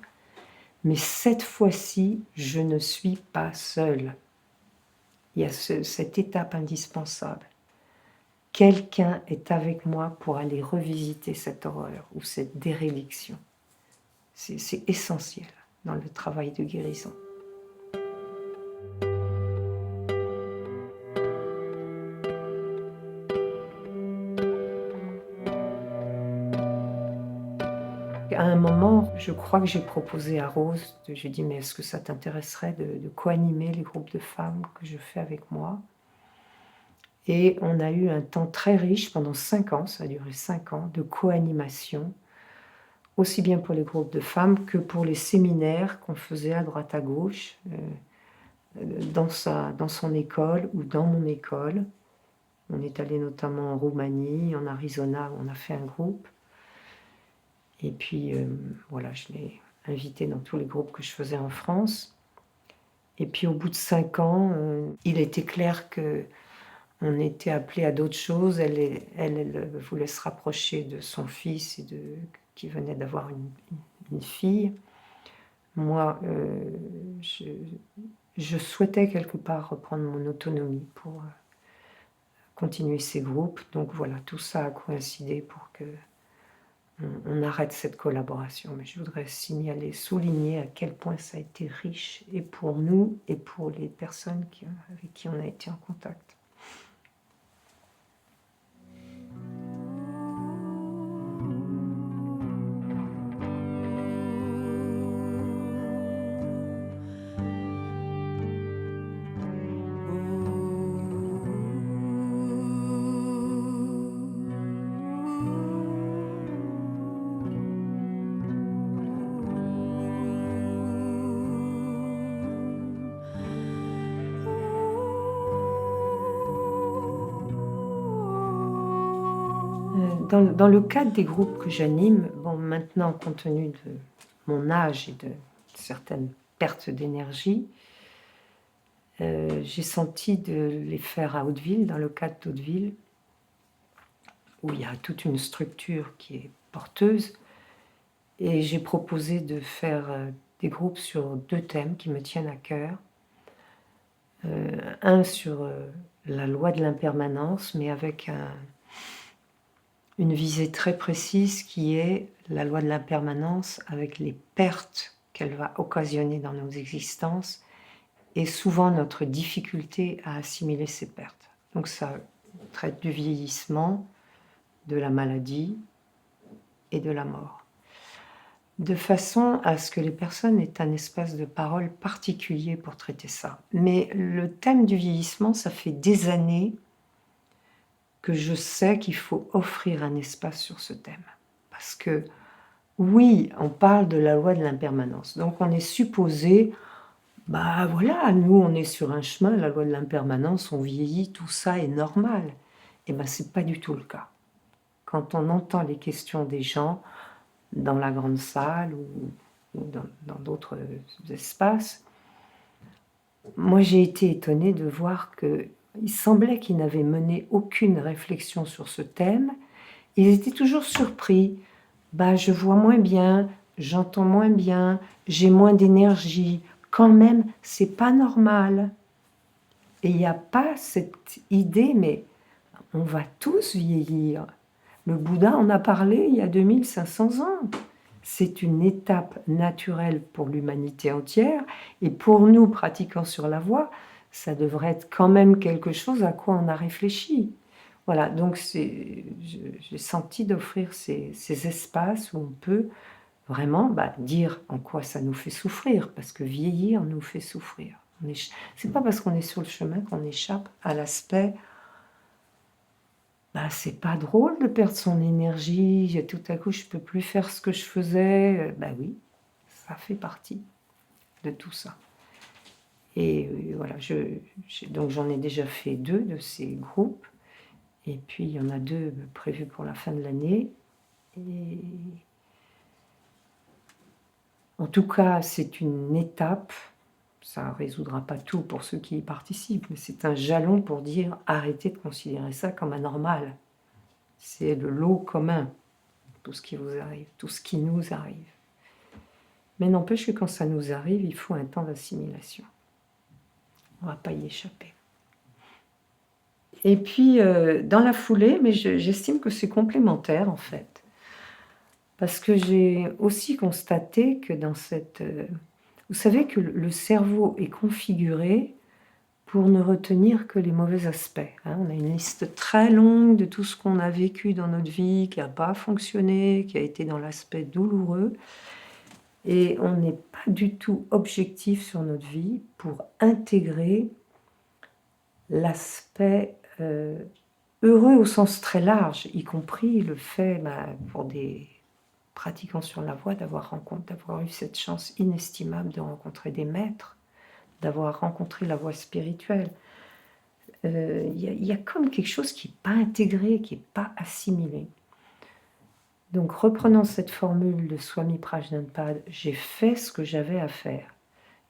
mais cette fois-ci, je ne suis pas seule. Il y a cette étape indispensable. Quelqu'un est avec moi pour aller revisiter cette horreur ou cette déréliction. C'est essentiel dans le travail de guérison. À un moment, je crois que j'ai proposé à Rose, j'ai dit mais est-ce que ça t'intéresserait de co-animer les groupes de femmes que je fais avec moi? Et on a eu un temps très riche pendant 5 ans, ça a duré 5 ans, de co-animation, aussi bien pour les groupes de femmes que pour les séminaires qu'on faisait à droite à gauche, dans son école ou dans mon école. On est allé notamment en Roumanie, en Arizona, où on a fait un groupe. Et puis, voilà, je l'ai invité dans tous les groupes que je faisais en France. Et puis, au bout de 5 ans, il était clair qu'on était appelé à d'autres choses. Elle voulait se rapprocher de son fils qui venait d'avoir une fille. Moi, je souhaitais quelque part reprendre mon autonomie pour continuer ces groupes. Donc voilà, tout ça a coïncidé pour que on arrête cette collaboration. Mais je voudrais souligner à quel point ça a été riche, et pour nous, et pour les personnes avec qui on a été en contact. Dans le cadre des groupes que j'anime, bon, maintenant, compte tenu de mon âge et de certaines pertes d'énergie, j'ai senti de les faire à Hauteville, dans le cadre d'Hauteville, où il y a toute une structure qui est porteuse, et j'ai proposé de faire des groupes sur 2 thèmes qui me tiennent à cœur. Un sur la loi de l'impermanence, mais avec une visée très précise qui est la loi de l'impermanence avec les pertes qu'elle va occasionner dans nos existences et souvent notre difficulté à assimiler ces pertes. Donc ça traite du vieillissement, de la maladie et de la mort. De façon à ce que les personnes aient un espace de parole particulier pour traiter ça. Mais le thème du vieillissement, ça fait des années que je sais qu'il faut offrir un espace sur ce thème. Parce que, oui, on parle de la loi de l'impermanence. Donc on est supposé, bah voilà, nous on est sur un chemin, la loi de l'impermanence, on vieillit, tout ça est normal. Et bien c'est pas du tout le cas. Quand on entend les questions des gens dans la grande salle ou dans d'autres espaces, moi j'ai été étonnée de voir que il semblait qu'ils n'avaient mené aucune réflexion sur ce thème. Ils étaient toujours surpris. Bah, je vois moins bien, j'entends moins bien, j'ai moins d'énergie. Quand même, c'est pas normal. Et il n'y a pas cette idée, mais on va tous vieillir. Le Bouddha en a parlé il y a 2500 ans. C'est une étape naturelle pour l'humanité entière. Et pour nous, pratiquants sur la voie, ça devrait être quand même quelque chose à quoi on a réfléchi. Voilà, donc j'ai senti d'offrir ces espaces où on peut vraiment dire en quoi ça nous fait souffrir, parce que vieillir nous fait souffrir. C'est pas parce qu'on est sur le chemin qu'on échappe à l'aspect bah, c'est pas drôle de perdre son énergie, tout à coup je peux plus faire ce que je faisais. Bah oui, ça fait partie de tout ça. Et voilà, donc j'en ai déjà fait 2 de ces groupes, et puis il y en a 2 prévus pour la fin de l'année. Et en tout cas, c'est une étape. Ça ne résoudra pas tout pour ceux qui y participent, mais c'est un jalon pour dire arrêtez de considérer ça comme anormal. C'est le lot commun, tout ce qui vous arrive, tout ce qui nous arrive. Mais n'empêche que quand ça nous arrive, il faut un temps d'assimilation. On ne va pas y échapper. Et puis, dans la foulée, mais j'estime que c'est complémentaire en fait, parce que j'ai aussi constaté que dans cette... vous savez que le cerveau est configuré pour ne retenir que les mauvais aspects. Hein. On a une liste très longue de tout ce qu'on a vécu dans notre vie, qui n'a pas fonctionné, qui a été dans l'aspect douloureux. Et on n'est pas du tout objectif sur notre vie pour intégrer l'aspect heureux au sens très large, y compris le fait, pour des pratiquants sur la voie, d'avoir eu cette chance inestimable de rencontrer des maîtres, d'avoir rencontré la voie spirituelle. Y a comme quelque chose qui n'est pas intégré, qui n'est pas assimilé. Donc, reprenant cette formule de Swami Prajnanpad, j'ai fait ce que j'avais à faire.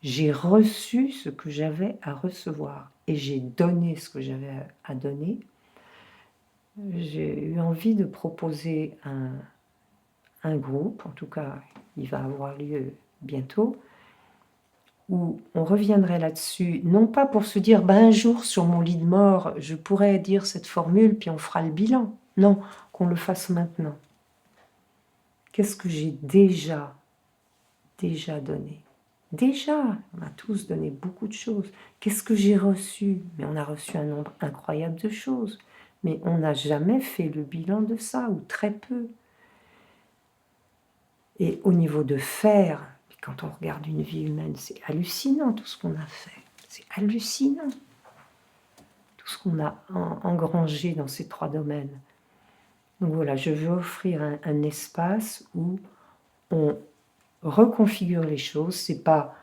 J'ai reçu ce que j'avais à recevoir. Et j'ai donné ce que j'avais à donner. J'ai eu envie de proposer un groupe, en tout cas, il va avoir lieu bientôt, où on reviendrait là-dessus, non pas pour se dire, un jour sur mon lit de mort, je pourrais dire cette formule, puis on fera le bilan. Non, qu'on le fasse maintenant. Qu'est-ce que j'ai déjà donné? Déjà, on a tous donné beaucoup de choses. Qu'est-ce que j'ai reçu? Mais on a reçu un nombre incroyable de choses. Mais on n'a jamais fait le bilan de ça, ou très peu. Et au niveau de faire, quand on regarde une vie humaine, c'est hallucinant tout ce qu'on a fait. C'est hallucinant. Tout ce qu'on a engrangé dans ces 3 domaines. Donc voilà, je veux offrir un espace où on reconfigure les choses. C'est pas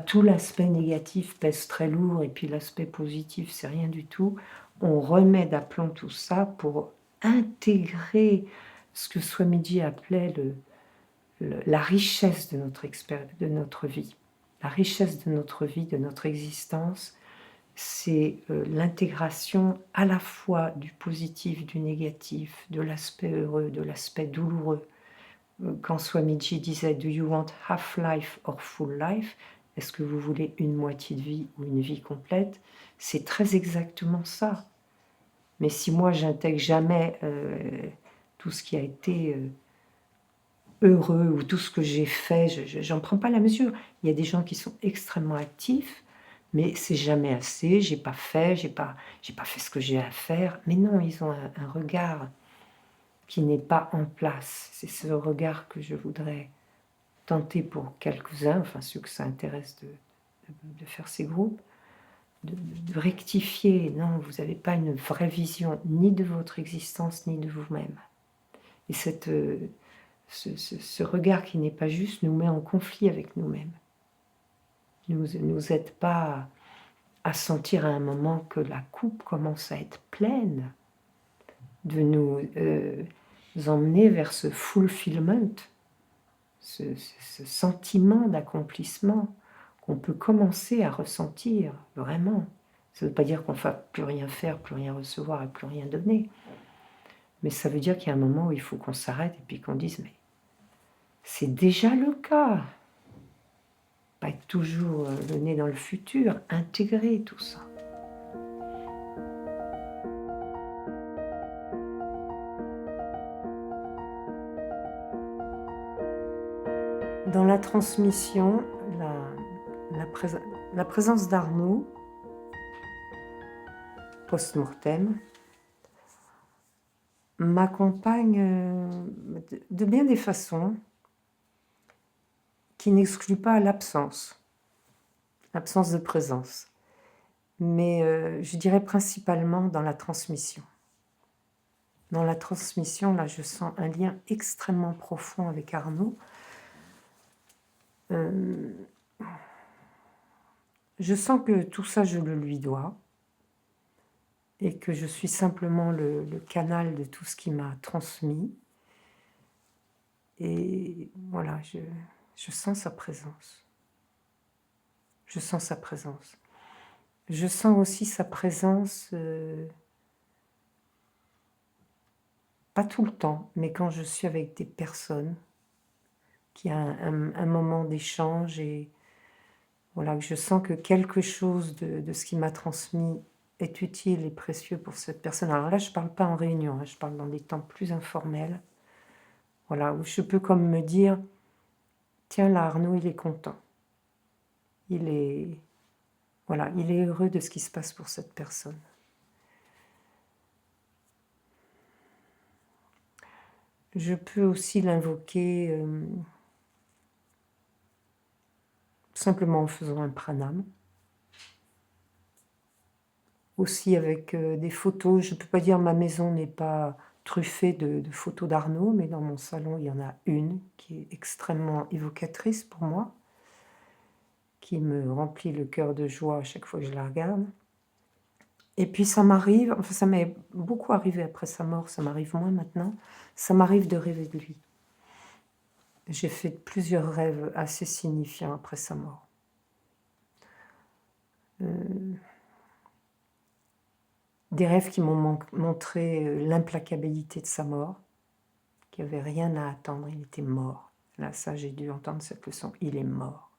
tout l'aspect négatif pèse très lourd et puis l'aspect positif c'est rien du tout. On remet d'aplomb tout ça pour intégrer ce que Swamiji appelait la richesse de notre vie. La richesse de notre vie, de notre existence, c'est l'intégration à la fois du positif, du négatif, de l'aspect heureux, de l'aspect douloureux. Quand Swamiji disait « Do you want half life or full life ?» Est-ce que vous voulez une moitié de vie ou une vie complète? C'est très exactement ça. Mais si moi j'intègre jamais tout ce qui a été heureux ou tout ce que j'ai fait, j'en prends pas la mesure. Il y a des gens qui sont extrêmement actifs, mais c'est jamais assez, j'ai pas fait ce que j'ai à faire. Mais non, ils ont un regard qui n'est pas en place. C'est ce regard que je voudrais tenter pour quelques-uns, enfin ceux que ça intéresse de faire ces groupes, de rectifier. Non, vous n'avez pas une vraie vision ni de votre existence ni de vous-même. Et ce regard qui n'est pas juste nous met en conflit avec nous-mêmes. Il ne nous aide pas à sentir à un moment que la coupe commence à être pleine, de nous emmener vers ce fulfillment, ce sentiment d'accomplissement qu'on peut commencer à ressentir vraiment. Ça ne veut pas dire qu'on ne va plus rien faire, plus rien recevoir et plus rien donner. Mais ça veut dire qu'il y a un moment où il faut qu'on s'arrête et puis qu'on dise « mais c'est déjà le cas ». Pas être toujours le nez dans le futur, intégrer tout ça. Dans la transmission, la présence d'Arnaud, post-mortem, m'accompagne de bien des façons qui n'excluent pas l'absence de présence, mais je dirais principalement dans la transmission. Dans la transmission, là, je sens un lien extrêmement profond avec Arnaud. Je sens que tout ça, je le lui dois et que je suis simplement le canal de tout ce qu'il m'a transmis. Et voilà, je sens sa présence. Je sens sa présence. Je sens aussi sa présence, pas tout le temps, mais quand je suis avec des personnes, qu'il y a un moment d'échange et voilà, que je sens que quelque chose de ce qu'il m'a transmis est utile et précieux pour cette personne. Alors là, je ne parle pas en réunion, hein, je parle dans des temps plus informels, voilà, où je peux comme me dire, tiens là, Arnaud, il est content. Voilà, il est heureux de ce qui se passe pour cette personne. Je peux aussi l'invoquer simplement en faisant un pranam. Aussi avec des photos. Je ne peux pas dire ma maison n'est pas truffée de photos d'Arnaud, mais dans mon salon, il y en a une qui est extrêmement évocatrice pour moi, qui me remplit le cœur de joie à chaque fois que je la regarde. Et puis ça m'arrive, enfin ça m'est beaucoup arrivé après sa mort, ça m'arrive moins maintenant, ça m'arrive de rêver de lui. J'ai fait plusieurs rêves assez signifiants après sa mort. Des rêves qui m'ont montré l'implacabilité de sa mort, qu'il n'y avait rien à attendre, il était mort. Là, ça, j'ai dû entendre cette leçon, il est mort.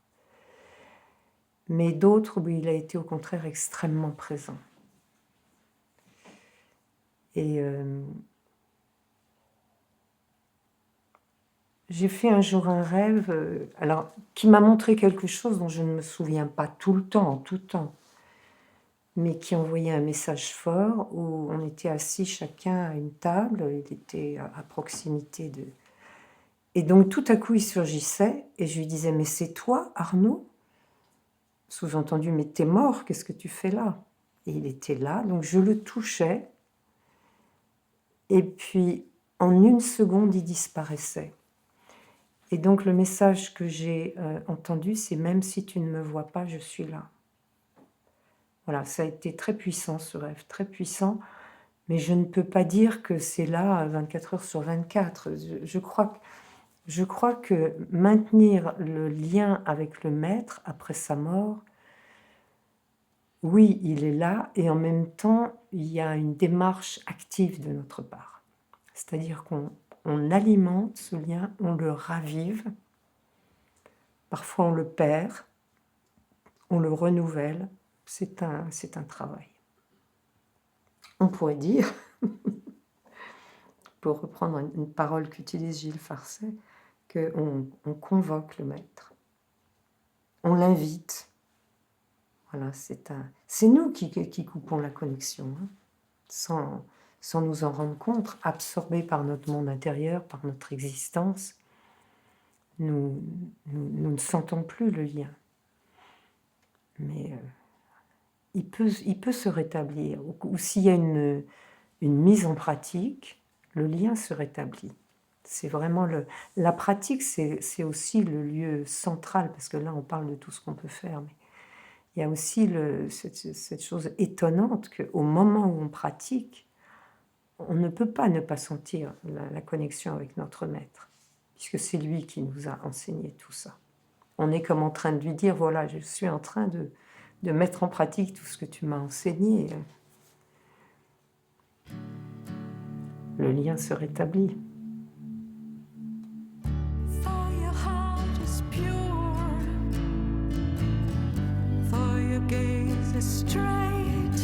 Mais d'autres où il a été au contraire extrêmement présent. Et j'ai fait un jour un rêve, alors qui m'a montré quelque chose dont je ne me souviens pas tout le temps, en tout temps, mais qui envoyait un message fort où on était assis chacun à une table, il était à proximité de... Et donc tout à coup il surgissait et je lui disais « Mais c'est toi, Arnaud ?» Sous-entendu « Mais t'es mort, qu'est-ce que tu fais là ?» Et il était là, donc je le touchais et puis en une seconde il disparaissait. Et donc le message que j'ai entendu, c'est « Même si tu ne me vois pas, je suis là ». Voilà, ça a été très puissant ce rêve, très puissant, mais je ne peux pas dire que c'est là 24 heures sur 24. Je crois que maintenir le lien avec le maître après sa mort, oui, il est là, et en même temps, il y a une démarche active de notre part. C'est-à-dire qu'on alimente ce lien, on le ravive, parfois on le perd, on le renouvelle. C'est un travail. On pourrait dire, pour reprendre une parole qu'utilise Gilles Farcet, qu'on convoque le maître, on l'invite. Voilà, c'est nous qui coupons la connexion, hein, sans nous en rendre compte, absorbés par notre monde intérieur, par notre existence. Nous ne sentons plus le lien. Mais... il peut se rétablir, ou s'il y a une mise en pratique, le lien se rétablit. C'est vraiment la pratique, c'est aussi le lieu central, parce que là on parle de tout ce qu'on peut faire, mais il y a aussi cette chose étonnante qu'au moment où on pratique, on ne peut pas ne pas sentir la connexion avec notre maître, puisque c'est lui qui nous a enseigné tout ça. On est comme en train de lui dire, voilà, je suis en train de mettre en pratique tout ce que tu m'as enseigné. Le lien se rétablit. For your heart is pure, for your gaze is straight,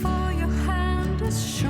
for your hand is sure.